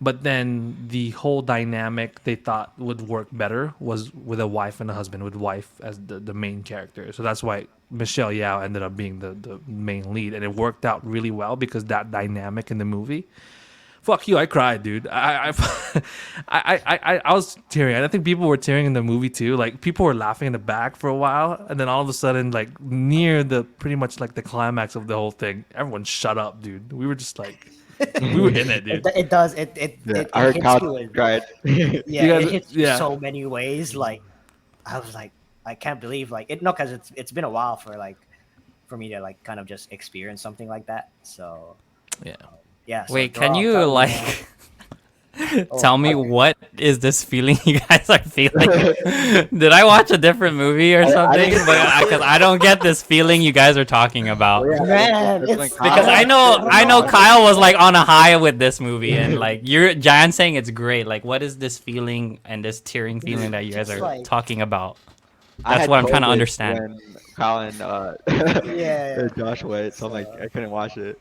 but then the whole dynamic they thought would work better was with a wife and a husband, with wife as the main character. So that's why Michelle Yao ended up being the main lead, and it worked out really well because that dynamic in the movie. Fuck you! I cried, dude. I was tearing. I think people were tearing in the movie too. Like people were laughing in the back for a while, and then all of a sudden, like near the pretty much like the climax of the whole thing, everyone shut up, dude. We were just like, we were in it, dude. It does it yeah. it, I it heard hits Kyle you in, cried. yeah, You it guys, hits you yeah. so many ways. Like I was like, I can't believe like it. No, because it's been a while for me to like kind of just experience something like that. So Yeah. yeah. So Wait, can Joel, you tell me more. like Tell me, what is this feeling you guys are feeling? Did I watch a different movie or something? Because I don't get this feeling you guys are talking about. Well, yeah, Man, that's when it's- Because Kyle- I know Kyle was like on a high with this movie, and like you're Jan saying it's great. Like, what is this feeling and this tearing feeling that you guys Just are like- talking about? I That's had what I'm trying to COVID understand. When Kyle and Yeah. Josh went, so I'm like, I couldn't watch it.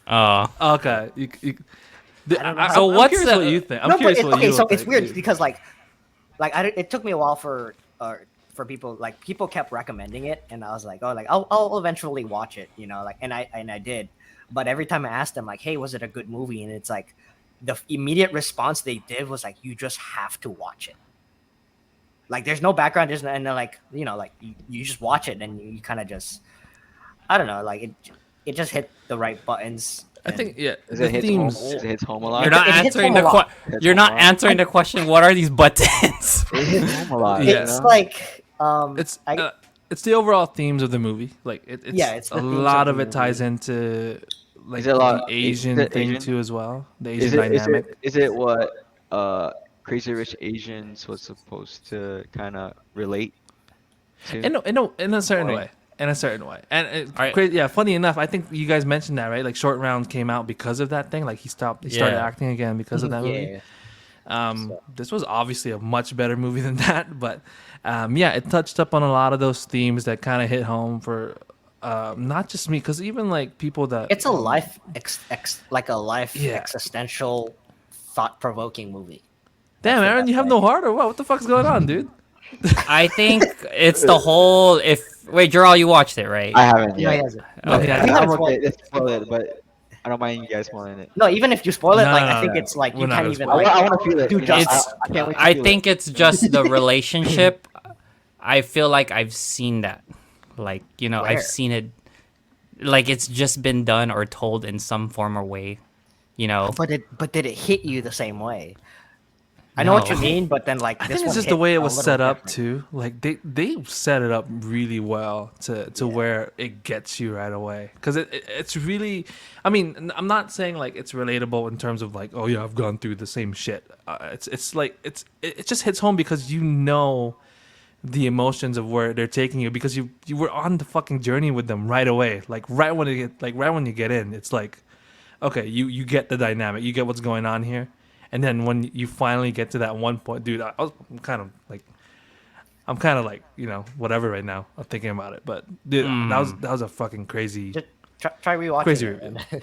Oh, Okay. I don't know how- So I'm what's curious the- what you think? I'm No, but curious it's, what okay, you so would it's think, weird dude. because it took me a while for people, like, people kept recommending it, and I was like, oh, like I'll eventually watch it, you know, like, and I did, but every time I asked them, like, hey, was it a good movie, and it's like the immediate response they did was like, you just have to watch it. Like, there's no background, and they're like, you know, like you just watch it, and you kind of just, I don't know, like it just hit the right buttons. I think and- yeah, Is the it hits home? themes. Is it hits home a lot? you're not It hits answering home the a lot. question. You're not answering the question. What are these buttons? It hits home a lot. Yeah. it's you know? like It's the overall themes of the movie. Like it's Yeah, it's the a themes lot of of the it ties movie. into like Is it a lot- the is Asian it thing Asian? too as well. The Is Asian it, is dynamic. it is it what Crazy Rich Asians was supposed to kind of relate to? In a certain Why? way. In a certain way. And Alright. yeah, funny enough, I think you guys mentioned that, right? Like Short Round came out because of that thing. Like he started Yeah. acting again because of that movie. This was obviously a much better movie than that, but yeah, it touched up on a lot of those themes that kind of hit home for not just me, because even like people that It's a life Yeah. existential, thought-provoking movie. damn, the Aaron, best you have way. no heart or what? What the fuck's going on, dude? I think it's the whole. Wait, Joral, you watched it, right? I haven't No, he yet. hasn't. Okay. I think I'm that's what- okay. Let's spoil it, but I don't mind you guys spoiling it. No, even if you spoil it, No, like no, I think no. it's like We're you not can't gonna even spoil like. I want to feel it. do you know, justice. I can't wait to I feel think it's just the relationship. I feel like I've seen that. Like, you know, Where? I've seen it. Like, it's just been done or told in some form or way. You know? But did it hit you the same way? I know what you No. mean, but then like I this think one it's just hit the way it a was little set up different. too. Like they set it up really well to where it gets you right away. Because it's really, I mean, I'm not saying like it's relatable in terms of like, oh yeah, I've gone through the same shit. It's like it just hits home because you know the emotions of where they're taking you, because you were on the fucking journey with them right away. Like right when you get in, it's like, okay, you get the dynamic, you get what's going on here. And then when you finally get to that one point, dude, I'm kind of like, you know, whatever right now. I'm thinking about it, but dude, that was a fucking crazy, Just try rewatching crazy it. review.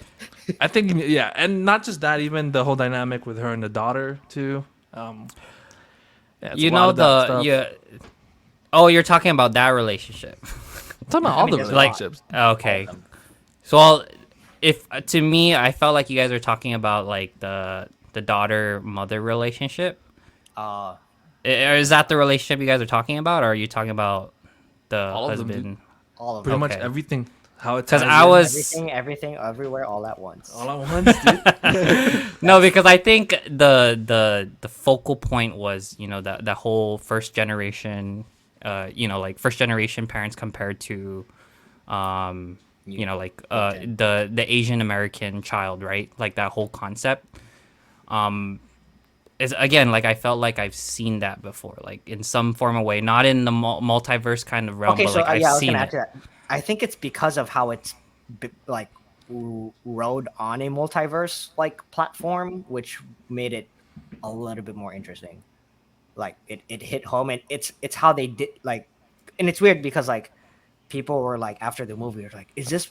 I think, yeah, and not just that, even the whole dynamic with her and the daughter too. Yeah, it's You a lot know of that stuff. Oh, you're talking about that relationship. I'm talking about all the there's relationships. Okay. So, if to me, I felt like you guys were talking about like the daughter-mother relationship. Is that the relationship you guys are talking about, or are you talking about the All of them, dude. husband? All of Pretty them. much Okay. everything. How it 'Cause ties I in. was- Everything, everywhere, all at once. all at once, dude. No, because I think the focal point was, you know, that whole first generation, you know, like first generation parents compared to, you know, like the Asian American child, right? Like that whole concept. Is again, like I felt like I've seen that before, like in some form or way, not in the multiverse kind of realm, Okay, but so like I've yeah, I was seen gonna it. add to that. I think it's because of how it's like rode on a multiverse like platform, which made it a little bit more interesting. Like it hit home, and it's how they did, like, and it's weird because like people were like after the movie were like, is this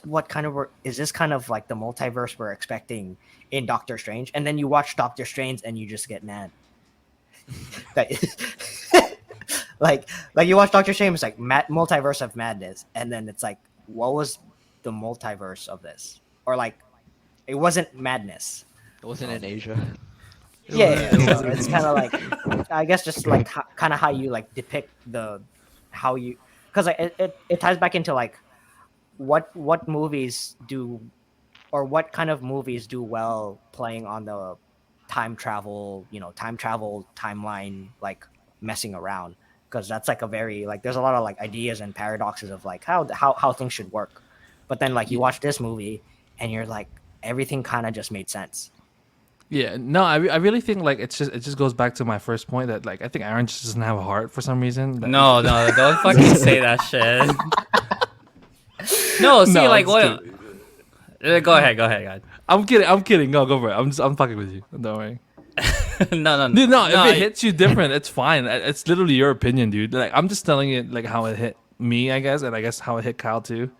kind of like the multiverse we're expecting in Doctor Strange? And then you watch Doctor Strange and you just get mad. like you watch Doctor Strange, it's like multiverse of madness, and then it's like, what was the multiverse of this? Or like, it wasn't madness. It wasn't in Asia. Yeah, so it's kind of like, I guess just like kind of how you like depict how you, because like, it ties back into like what movies do, or what kind of movies do well playing on the time travel timeline, like messing around, because that's like a very like, there's a lot of like ideas and paradoxes of like how things should work, but then like you watch this movie and you're like, everything kind of just made sense. Yeah, no, I really think like it just goes back to my first point that like I think Aaron just doesn't have a heart for some reason. No, don't fucking say that shit. No, see, No, like I'm what? just Go ahead, go ahead. I'm kidding. No, go for it. I'm fucking with you. Don't worry. No, Dude, no, no, if it hits you different, it's fine. It's literally your opinion, dude. Like I'm just telling you like how it hit me, I guess, and I guess how it hit Kyle too.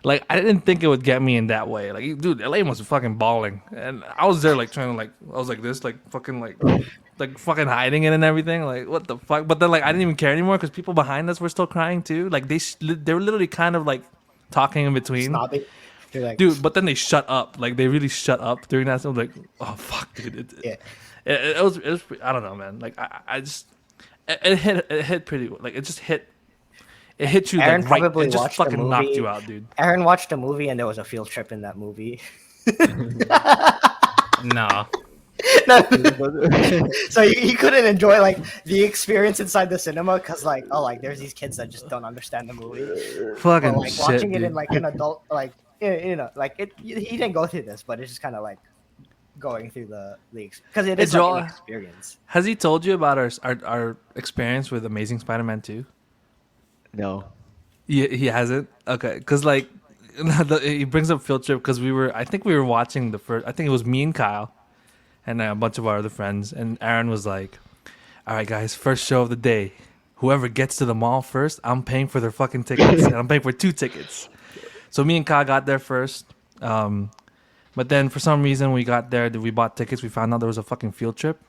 Like I didn't think it would get me in that way. Like, dude, Elaine was fucking bawling, and I was there like trying to like I was like this, like fucking like fucking hiding it and everything. Like what the fuck? But then like I didn't even care anymore because people behind us were still crying too. Like they were literally kind of like talking in between. Snobbing. You're like, Dude, but then they shut up. Like they really shut up during that. So I'm like, oh fuck, dude. yeah. It was I don't know, man. Like I just it hit pretty like it just hit. It hit you Aaron like right. probably It just watched the fucking knocked movie. you out, dude. Aaron watched a movie and there was a field trip in that movie. no. So he couldn't enjoy like the experience inside the cinema because like there's these kids that just don't understand the movie. Fucking But, like shit, watching it dude. in like an adult like like it he didn't go through this, but it's just kind of like going through the because it is It's like all- an experience. Has he told you about our experience with Amazing Spider-Man 2? No. He hasn't. Okay, because like he brings up field trip because I think we were watching the first. I think it was me and Kyle, and a bunch of our other friends. And Aaron was like, "All right, guys, first show of the day. Whoever gets to the mall first, I'm paying for their fucking tickets, and I'm paying for 2 tickets." So me and Kyle got there first. But then for some reason we got there, we bought tickets. We found out there was a fucking field trip.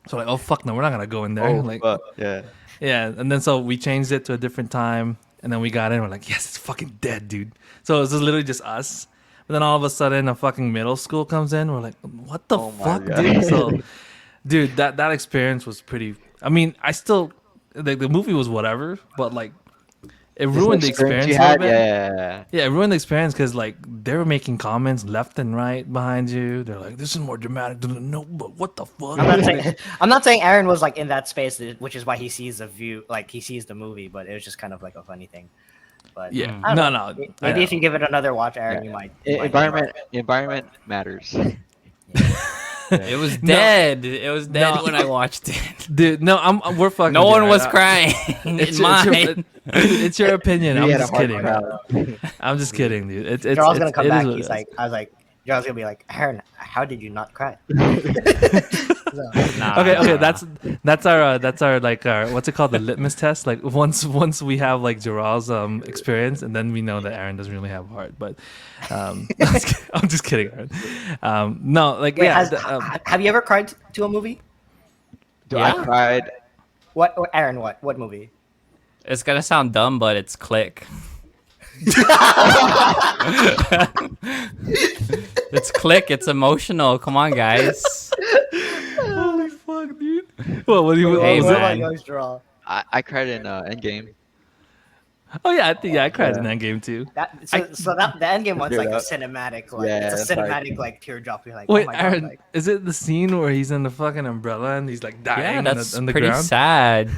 So like, oh fuck no, we're not gonna go in there. Oh, like, fuck. Yeah. yeah, and then so we changed it to a different time, and then we got in. We're like, yes, it's fucking dead, dude. So it was just literally just us. But then all of a sudden, a fucking middle school comes in. We're like, what the Oh my fuck, God. dude? So, dude, that experience was pretty. I mean, I still like the movie was whatever, but like it ruined the experience you a little had. bit. Yeah. Yeah, it ruined the experience because like they were making comments left and right behind you. They're like, "This is more dramatic." No, but what the fuck? I'm not saying Aaron was like in that space, which is why he sees the view, like he sees the movie. But it was just kind of like a funny thing. But Yeah, I don't no. know. Maybe if you give it another watch, Aaron, you might. Environment matters. It was dead. It was dead No. when I watched it. Dude, no, we're fucking. No with you, one was right? crying. It's in mine. it's your opinion. We I'm had a just hard kidding. crowd. I'm just kidding, dude. It's Jarl's gonna come it is back. what it He's is. like, I was like, Jarl's gonna be like, Aaron, how did you not cry? So, Nah, Okay, nah. that's our like our what's it called, the litmus test. Like once we have like Joral's experience, and then we know that Aaron doesn't really have a heart. But I'm just kidding, Aaron. No, like wait, yeah. have you ever cried to a movie? Dude, Yeah. I cried. What, Aaron? What movie? It's gonna sound dumb, but it's Click. It's Click. It's emotional. Come on, guys. Holy fuck, dude. What do you? Hey, what was what it? man. about yours, Joral? I cried in Endgame. Oh yeah, I cried in Yeah. that game too. So that the endgame one's like a Yeah. cinematic, like Yeah, it's a that's like- cinematic like teardrop. You're like, Wait, oh my Aaron, god, like, is it the scene where he's in the fucking umbrella and he's like dying Yeah, that's on the pretty ground? sad.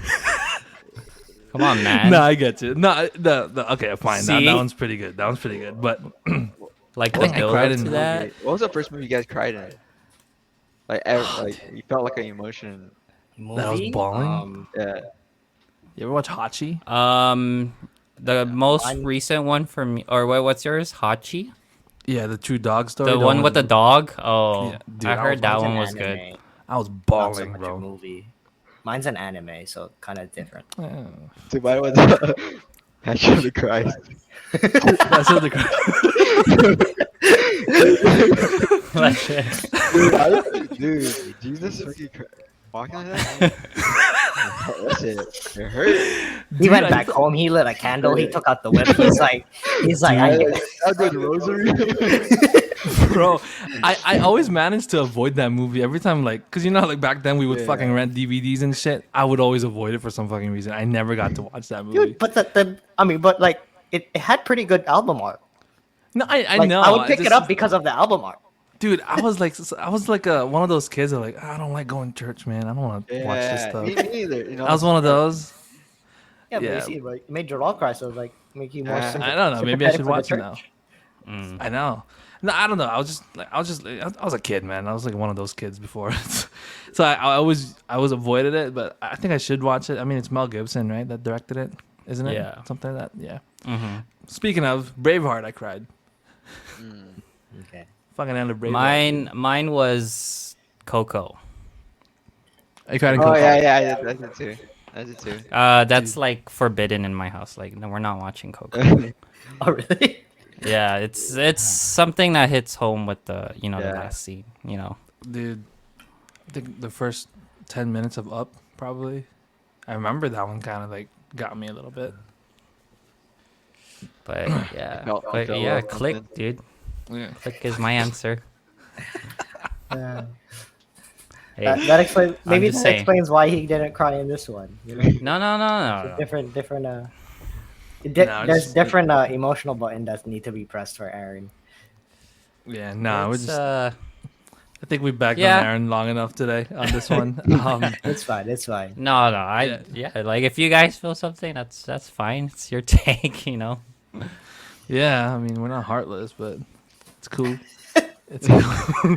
Come on, man. No, I get you. No, the okay, fine. That See? one's pretty good. That one's pretty good. But Like I the think I build cried up in to the that. What was the first movie you guys cried in? Like, like you felt like an emotion. movie? That was bawling? Yeah. you ever watch Hachi? The most Mine- recent one for me, or what's yours? Hachi, Yeah, the true dog story. the one with the dog. Oh, Yeah, dude, I that heard was- that Mine's one an was good. anime, I was not so bawling, much a bro. movie. Mine's an anime, so kind of different. Yeah. Dude, mine was Passion of the Christ. That's what Dude, Jesus fucking walking like that? That's it. It hurt. He went I back home. He lit a candle. He took out the whip. He's like, I did the rosary. Bro, I always managed to avoid that movie every time, like, because you know, like back then we would Yeah. fucking rent DVDs and shit. I would always avoid it for some fucking reason. I never got to watch that movie. dude. But but like it had pretty good album art. No, I Like, know. I would pick just- it up because of the album art. dude. I was like one of those kids that like, I don't like going to church, man. I don't want to watch this stuff. Me neither. You know, I was one of those. Yeah, Yeah. but you see, like, it made Joral cry, so like make you more. I I don't know. Maybe I sympathetic should for the watch it now. church. I know. No, I don't know. I was a kid, man. I was like one of those kids before, so I always avoided it. But I think I should watch it. I mean, it's Mel Gibson, right, that directed it, isn't it? Yeah. Something like that. Yeah. Mm-hmm. Speaking of Braveheart, I cried. Okay. Fucking end of Braveheart. Mine was Coco. I cried in Oh Coco. yeah, I did too. I did too. That's like forbidden in my house. Like, no, we're not watching Coco. Oh really? Yeah, it's something that hits home with the the Yeah. last scene. Dude, I think the first 10 minutes of Up, probably. I remember that one kind of like got me a little bit. But yeah, Felt but love yeah, something. Click, dude. Yeah. Click is my answer. Hey, That explains. I'm Maybe just that saying. explains why he didn't cry in this one. You know? No. Different. No, There's just- different emotional button that need to be pressed for Aaron. Yeah, nah, It's, I think we backed yeah. on Aaron long enough today on this one. It's fine. It's fine. no. Yeah. Like if you guys feel something, that's fine. It's your take. Yeah, I mean, we're not heartless, but it's cool. It's cool.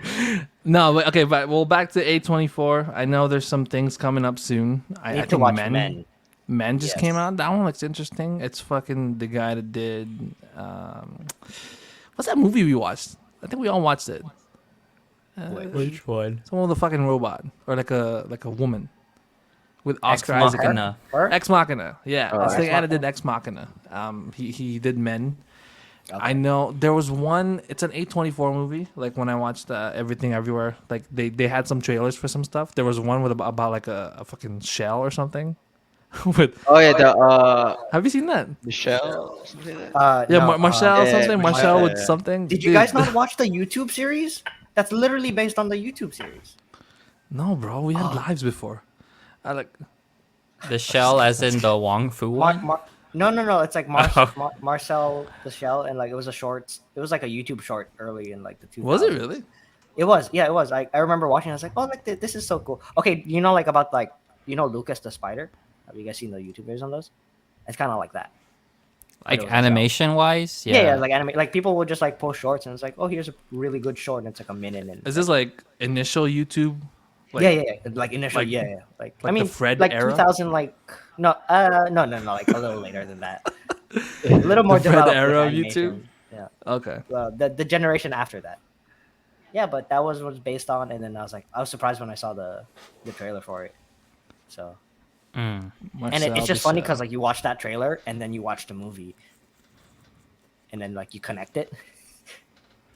No, but okay, but well, back to A24. I know there's some things coming up soon. I Need to think watch Men. Men. Men just Yes. came out. That one looks interesting. It's fucking the guy that did. What's that movie we watched? I think we all watched it. Which one? Someone with a fucking robot or like a woman with Oscar Ex Isaac. Machina. Her? Ex Machina. Yeah, Oh, it's the Ex guy that did Machina. Ex Machina. He did Men. Okay. I know there was one. It's an A24 movie. Like when I watched Everything Everywhere, like they had some trailers for some stuff. There was one with about like a fucking shell or something. With Oh yeah, have you seen that? Michelle. or something like that? Yeah, No, Marcel yeah, something. Marcel, Marcel with yeah. something. Did you Dude, guys not watch the YouTube series? That's literally based on the YouTube series. No, bro. We had lives before. I like. The shell, as in the Wong Fu one. No. It's like Oh. Marcel the Shell, and like it was a short. It was like a YouTube short early in like the 2000s. Was it really? It was. Yeah, it was. I remember watching. I was like, oh, like this is so cool. Okay, like about like Lucas the Spider. Have you guys seen the YouTube videos on those? It's kind of like that. Like It was a animation wise, Yeah, like anime. Like people would just like post shorts, and it's like, oh, here's a really good short, and it's like a minute. And Is this like initial YouTube? Like, yeah. Like initially, like- yeah. Like I like mean, the Fred like era? 2000, like no, like a little later than that. A little more The Fred developed era of animation. YouTube? Yeah. Okay. The generation after that. Yeah, but that was based on, and then I was surprised when I saw the trailer for it. So, and it's just funny because like you watch that trailer and then you watch the movie, and then like you connect it.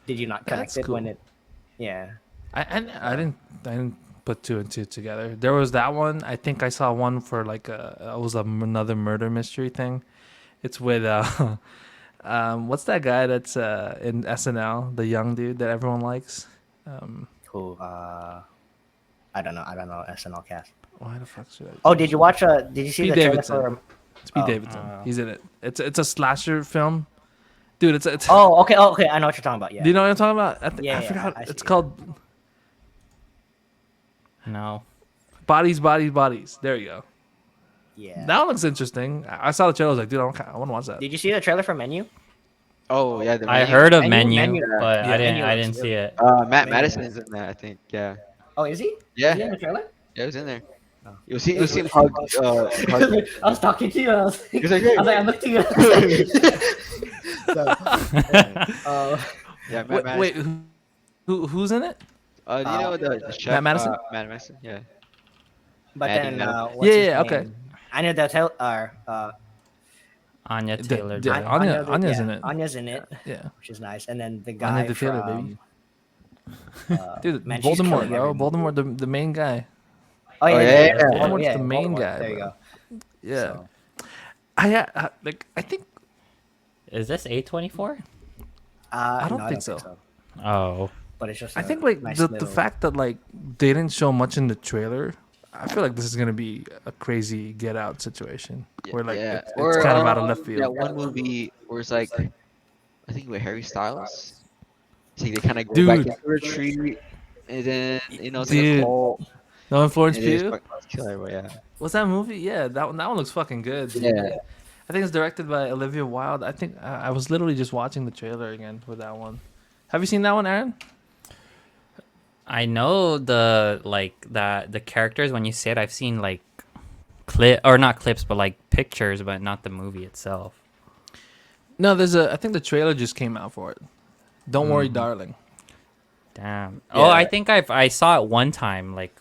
Did you not connect That's it when cool. it? Yeah. I didn't put two and two together. There was that one. I think I saw one for like it was another murder mystery thing. It's with what's that guy that's in SNL, the young dude that everyone likes. Who? I don't know SNL cast. Why the fuck should I? Oh, did you watch? Did you see Pete the trailer Davidson. for? It's Pete Oh. Davidson. He's in it. It's a slasher film, dude. It's. Oh, okay. Oh, okay. I know what you're talking about. Yeah. Do you know what I'm talking about? I Yeah, forgot. I see It's it. called no. Bodies. There you go. Yeah. That one looks interesting. I saw the trailer. I was like, dude, I want to watch that. Did you see the trailer for Menu? Oh yeah, the I menu. heard of Menu- menu, Menu. but Yeah. I didn't. Menu I looks didn't see good. it. Matt Menu. Madison's in there, I think. Yeah, Oh, is he? Yeah. Is he in the trailer? yeah, he was in there. Oh. You'll see him hug. Hug. I was talking to you. I was He's like, hey. I'm looking to you. Yeah, Matt Wait, Madison. who's in it? Do you know the chef? Matt Madison? Matt Madison. Yeah. But Adding then, up. what's his Yeah, okay. name? Anya Del Tel- Anya Taylor. the- Joy. Anya's in it. Anya's in it, Yeah, which is nice. And then the guy Anya the Taylor, from, dude. man, she's Voldemort, killing bro. every Voldemort, the main guy. Oh yeah, yeah, yeah, Voldemort's the main Voldemort. guy, There you bro. go. Yeah, So, I think Is this A24? I don't no, think so. Oh, But it's just. I think like nice the little- fact that like they didn't show much in the trailer. I feel like this is gonna be a crazy Get Out situation where like it's Or, kind of out of left field. That one movie where it's like, I think with Harry Styles. It's like they kind of go Dude. back into a retreat, and then it's like a Dude. cult. No, in Florence And they just Pugh. fucking kill everybody, yeah. What's that movie? Yeah, that one looks fucking good. dude. Yeah. I think it's directed by Olivia Wilde. I think I was literally just watching the trailer again for that one. Have you seen that one, Aaron? I know the characters when you say it. I've seen like not clips, but like pictures, but not the movie itself. No, I think the trailer just came out for it. Don't worry, darling. Damn. Yeah. Oh, I think I saw it one time like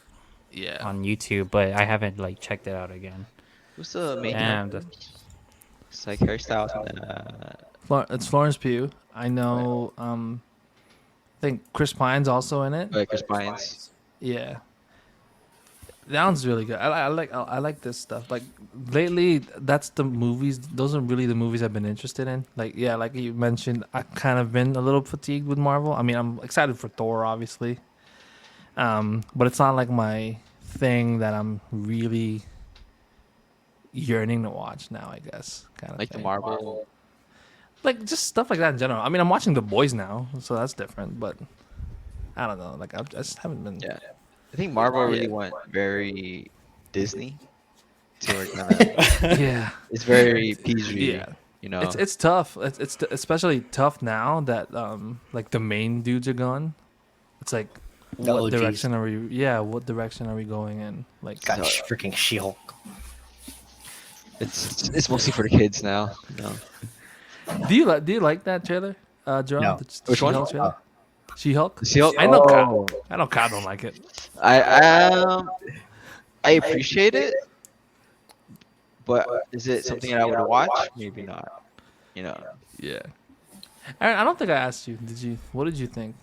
Yeah. on YouTube, but I haven't like checked it out again. Who's the main Damn, character? It's like hairstyles. It's Florence Pugh. I know. I think Chris Pine's also in it. Chris Pines. Yeah. That one's really good. I like this stuff. Like lately, that's the movies. Those are really the movies I've been interested in. Like like you mentioned, I've kind of been a little fatigued with Marvel. I mean, I'm excited for Thor, obviously. But it's not like my thing that I'm really yearning to watch now. I guess kind of Like thing. the Marvel. Like just stuff like that in general. I mean, I'm watching The Boys now, so that's different. But I don't know. Like I just haven't been. Yeah. I think Marvel really went very Disney. To where kinda, Yeah. it's very PG. Yeah. You know. It's tough. It's especially tough now that like the main dudes are gone. It's like The what OGs. direction are we? Yeah, what direction are we going in? Like, Got freaking She-Hulk. It's mostly for the kids now. No. do you like that trailer, Joral? No. The Which one? She-Hulk trailer? She-Hulk. She-Hulk? I know. Oh. I know. Kyle don't like it. I appreciate it, but is it something that I would watch? Maybe not. You know. Yeah. Aaron, I don't think I asked you. Did you? What did you think?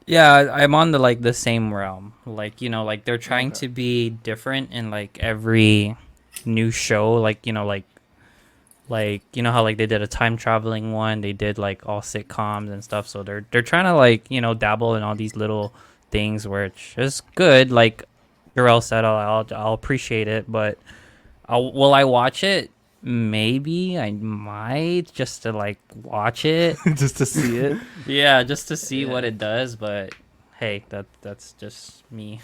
Yeah, I'm on the same realm. Like, like they're trying Okay. to be different in like every new show. Like, how like they did a time traveling one, they did like all sitcoms and stuff. So they're trying to like, dabble in all these little things where it's just good. Like Joral said, I'll appreciate it, but will I watch it? Maybe I might, just to like watch it. Just to see it. Yeah, just to see what Yeah. it does. But hey, that's just me.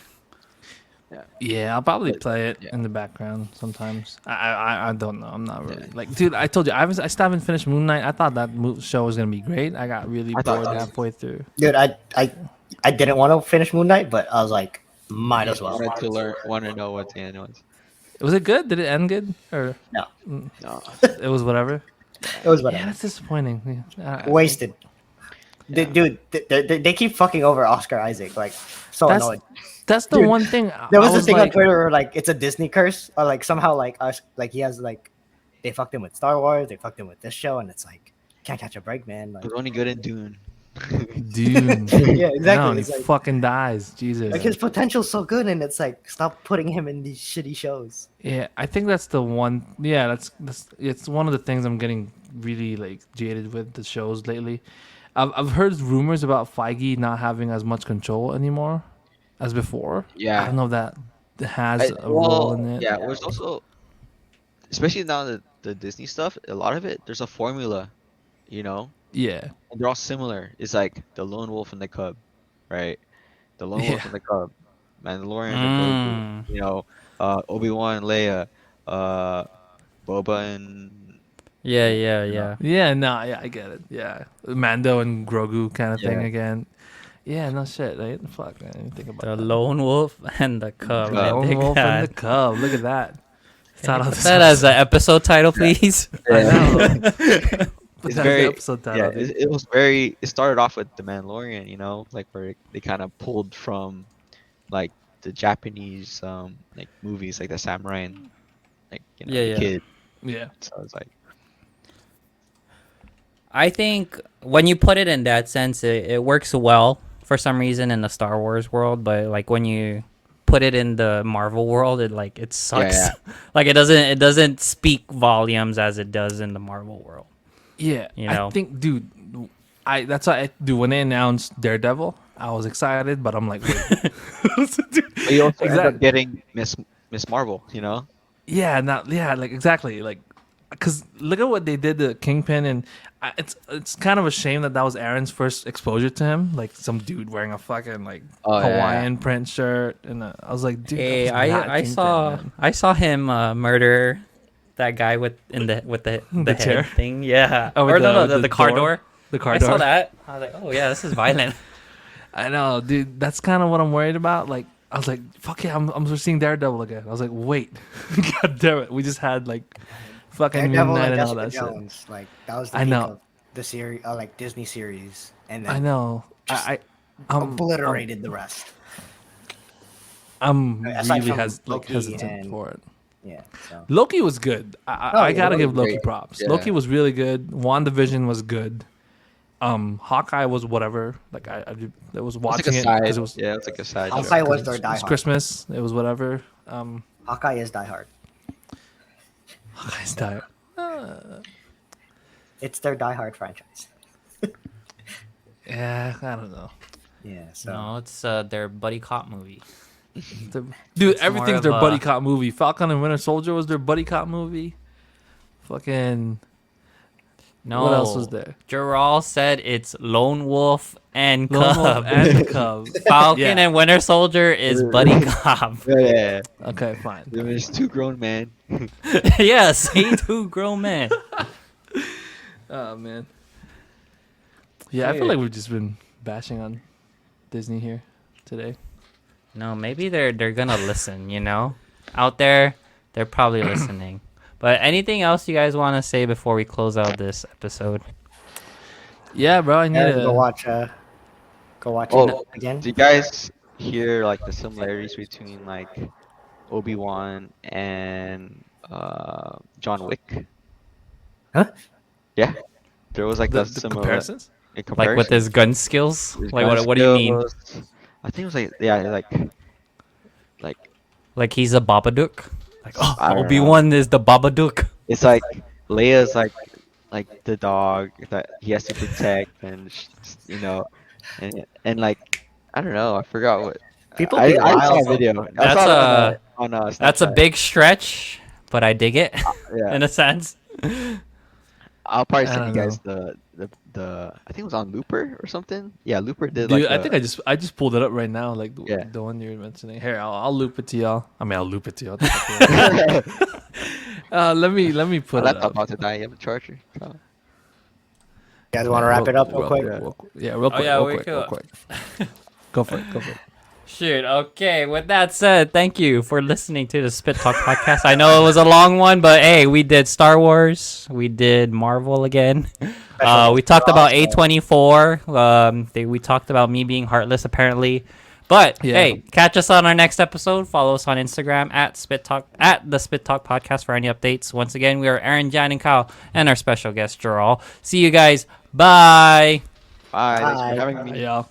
Yeah, I'll probably play it Yeah. in the background sometimes. I don't know. I'm not really like, dude. I told you I still haven't finished Moon Knight. I thought that show was gonna be great. I got really I thought bored so. halfway through. Dude, I didn't want to finish Moon Knight, but I was like, might as well. Want to know what the end was. Was it good? Did it end good or No, No. it was whatever? it was Yeah, better. that's disappointing. Yeah. Wasted. Dude, they keep fucking over Oscar Isaac. Like, so That's annoyed. that's the Dude, one thing. There was I this thing on like, Twitter where like it's a Disney curse, or like somehow like us, like he has like they fucked him with Star Wars, they fucked him with this show, and it's like can't catch a break, man. Like, It was only good in Dune. dude. yeah, exactly. No, and he It's like, fucking dies. Jesus. like his potential's so good, and it's like stop putting him in these shitty shows. Yeah, I think that's the one. Yeah, that's it's one of the things I'm getting really like jaded with the shows lately. I've heard rumors about Feige not having as much control anymore as before. Yeah. I don't know if that has a role in it. Yeah, it was also, especially now the Disney stuff, a lot of it, there's a formula, and Yeah. they're all similar. It's like the Lone Wolf and the Cub, right? The Lone Wolf Yeah. and the Cub, Mandalorian and Grogu, Obi-Wan and Leia, Boba and Yeah. Yeah, no, yeah, I get it. Yeah. Mando and Grogu kind of thing Yeah. again. Yeah, no shit, right? Fuck, I didn't think about The that. lone wolf and the cub. The I Lone dig Wolf that. and the Cub. Look at that. Can you put that as an episode title, please. I know. But It's that's the very episode title, dude. it was very. It started off with the Mandalorian, like where they kind of pulled from, like the Japanese like movies, like the samurai and like Yeah, the yeah. kid. Yeah. So it's like I think when you put it in that sense, it works well for some reason in the Star Wars world, but like when you put it in the Marvel world, it sucks. Yeah. Like it doesn't speak volumes as it does in the Marvel world. Yeah, You know? I think, dude, that's why when they announced Daredevil, I was excited, but I'm like, wait. but you also end Exactly. up getting Miss Marvel, Yeah, like exactly, like, because look at what they did to Kingpin, and it's kind of a shame that was Aaron's first exposure to him, like some dude wearing a fucking like Oh, yeah. Hawaiian print shirt, and I was like, dude, Hey, that was not I Kingpin, man. saw him murder that guy with the The head chair? thing. Yeah. Oh, Or with no, the the car door? door. The car I door. saw that. I was like, oh yeah, this is violent. I know, dude. That's kind of what I'm worried about. Like, I was like, fuck yeah, I'm just seeing Daredevil again. I was like, wait, god damn it, we just had like fucking Daredevil Midnight and and all Jessica that shit. Jones, like that was the I peak know. of the series, like Disney series, and I then know. just I'm obliterated the rest. I'm Aside really from Loki hesitant and- for it. Yeah, so Loki was good. Oh, I yeah, gotta Loki give was Loki great. props. Yeah. Loki was really good. WandaVision was good. Hawkeye was whatever. Like I was It's like watching a it side. because it was Yeah, it's like a side. Hawkeye show. was their it's Die Hard. Christmas. It was whatever. Hawkeye is Die Hard. Hawkeye's diet. It's their Die Hard franchise. Yeah, I don't know. Yeah, so No, it's their buddy cop movie. Dude, It's everything's more their of buddy a- cop movie. Falcon and Winter Soldier was their buddy cop movie. Fucking. No. What else was there? Joral said it's Lone Wolf and Lone Cub. Wolf and Cub. Falcon Yeah. and Winter Soldier is buddy cop. Yeah. Okay, fine. There's two grown men. Yes, he two grown men. Oh man. Yeah, I feel like we've just been bashing on Disney here today. No, maybe they're gonna listen. You know, out there, they're probably listening. But anything else you guys want to say before we close out this episode? Yeah, bro, I need yeah, to go watch Oh, it again. do you guys hear like the similarities between like Obi-Wan and John Wick? Huh? Yeah, there was like the the similar comparisons. in Like with his gun skills? His Like gun what do you mean? skills. I think it was like Like he's a Babadook? Like I don't know. Obi-Wan is the Babadook. it's like Leia's like the dog that he has to protect, and and like I don't know, I forgot what. People I get saw a wild. video. I That's saw it on That's a Snapchat. big stretch, but I dig it Yeah. in a sense. I'll probably I send you don't guys the I think it was on Looper or something. Yeah, Looper did Dude, like I think I just pulled it up right now, like Yeah. the one you're mentioning. Here, I'll loop it to y'all. I mean, I'll loop it to y'all. What the fuck? Let me put my it laptop up. about to die. You have a charger. Oh. You guys want to wrap it up real quick? Real quick, yeah, real we quick, real could. quick. Go for it, go for it. Shoot. Okay. With that said, thank you for listening to the Spit Talk podcast. I know it was a long one, but hey, we did Star Wars. We did Marvel again. We talked about A24. We talked about me being heartless, apparently. But Yeah. hey, catch us on our next episode. Follow us on Instagram at the Spit Talk podcast for any updates. Once again, we are Aaron, Jan, and Kyle, and our special guest Joral. See you guys. Bye. Bye. Thanks Bye. for having me. Y'all.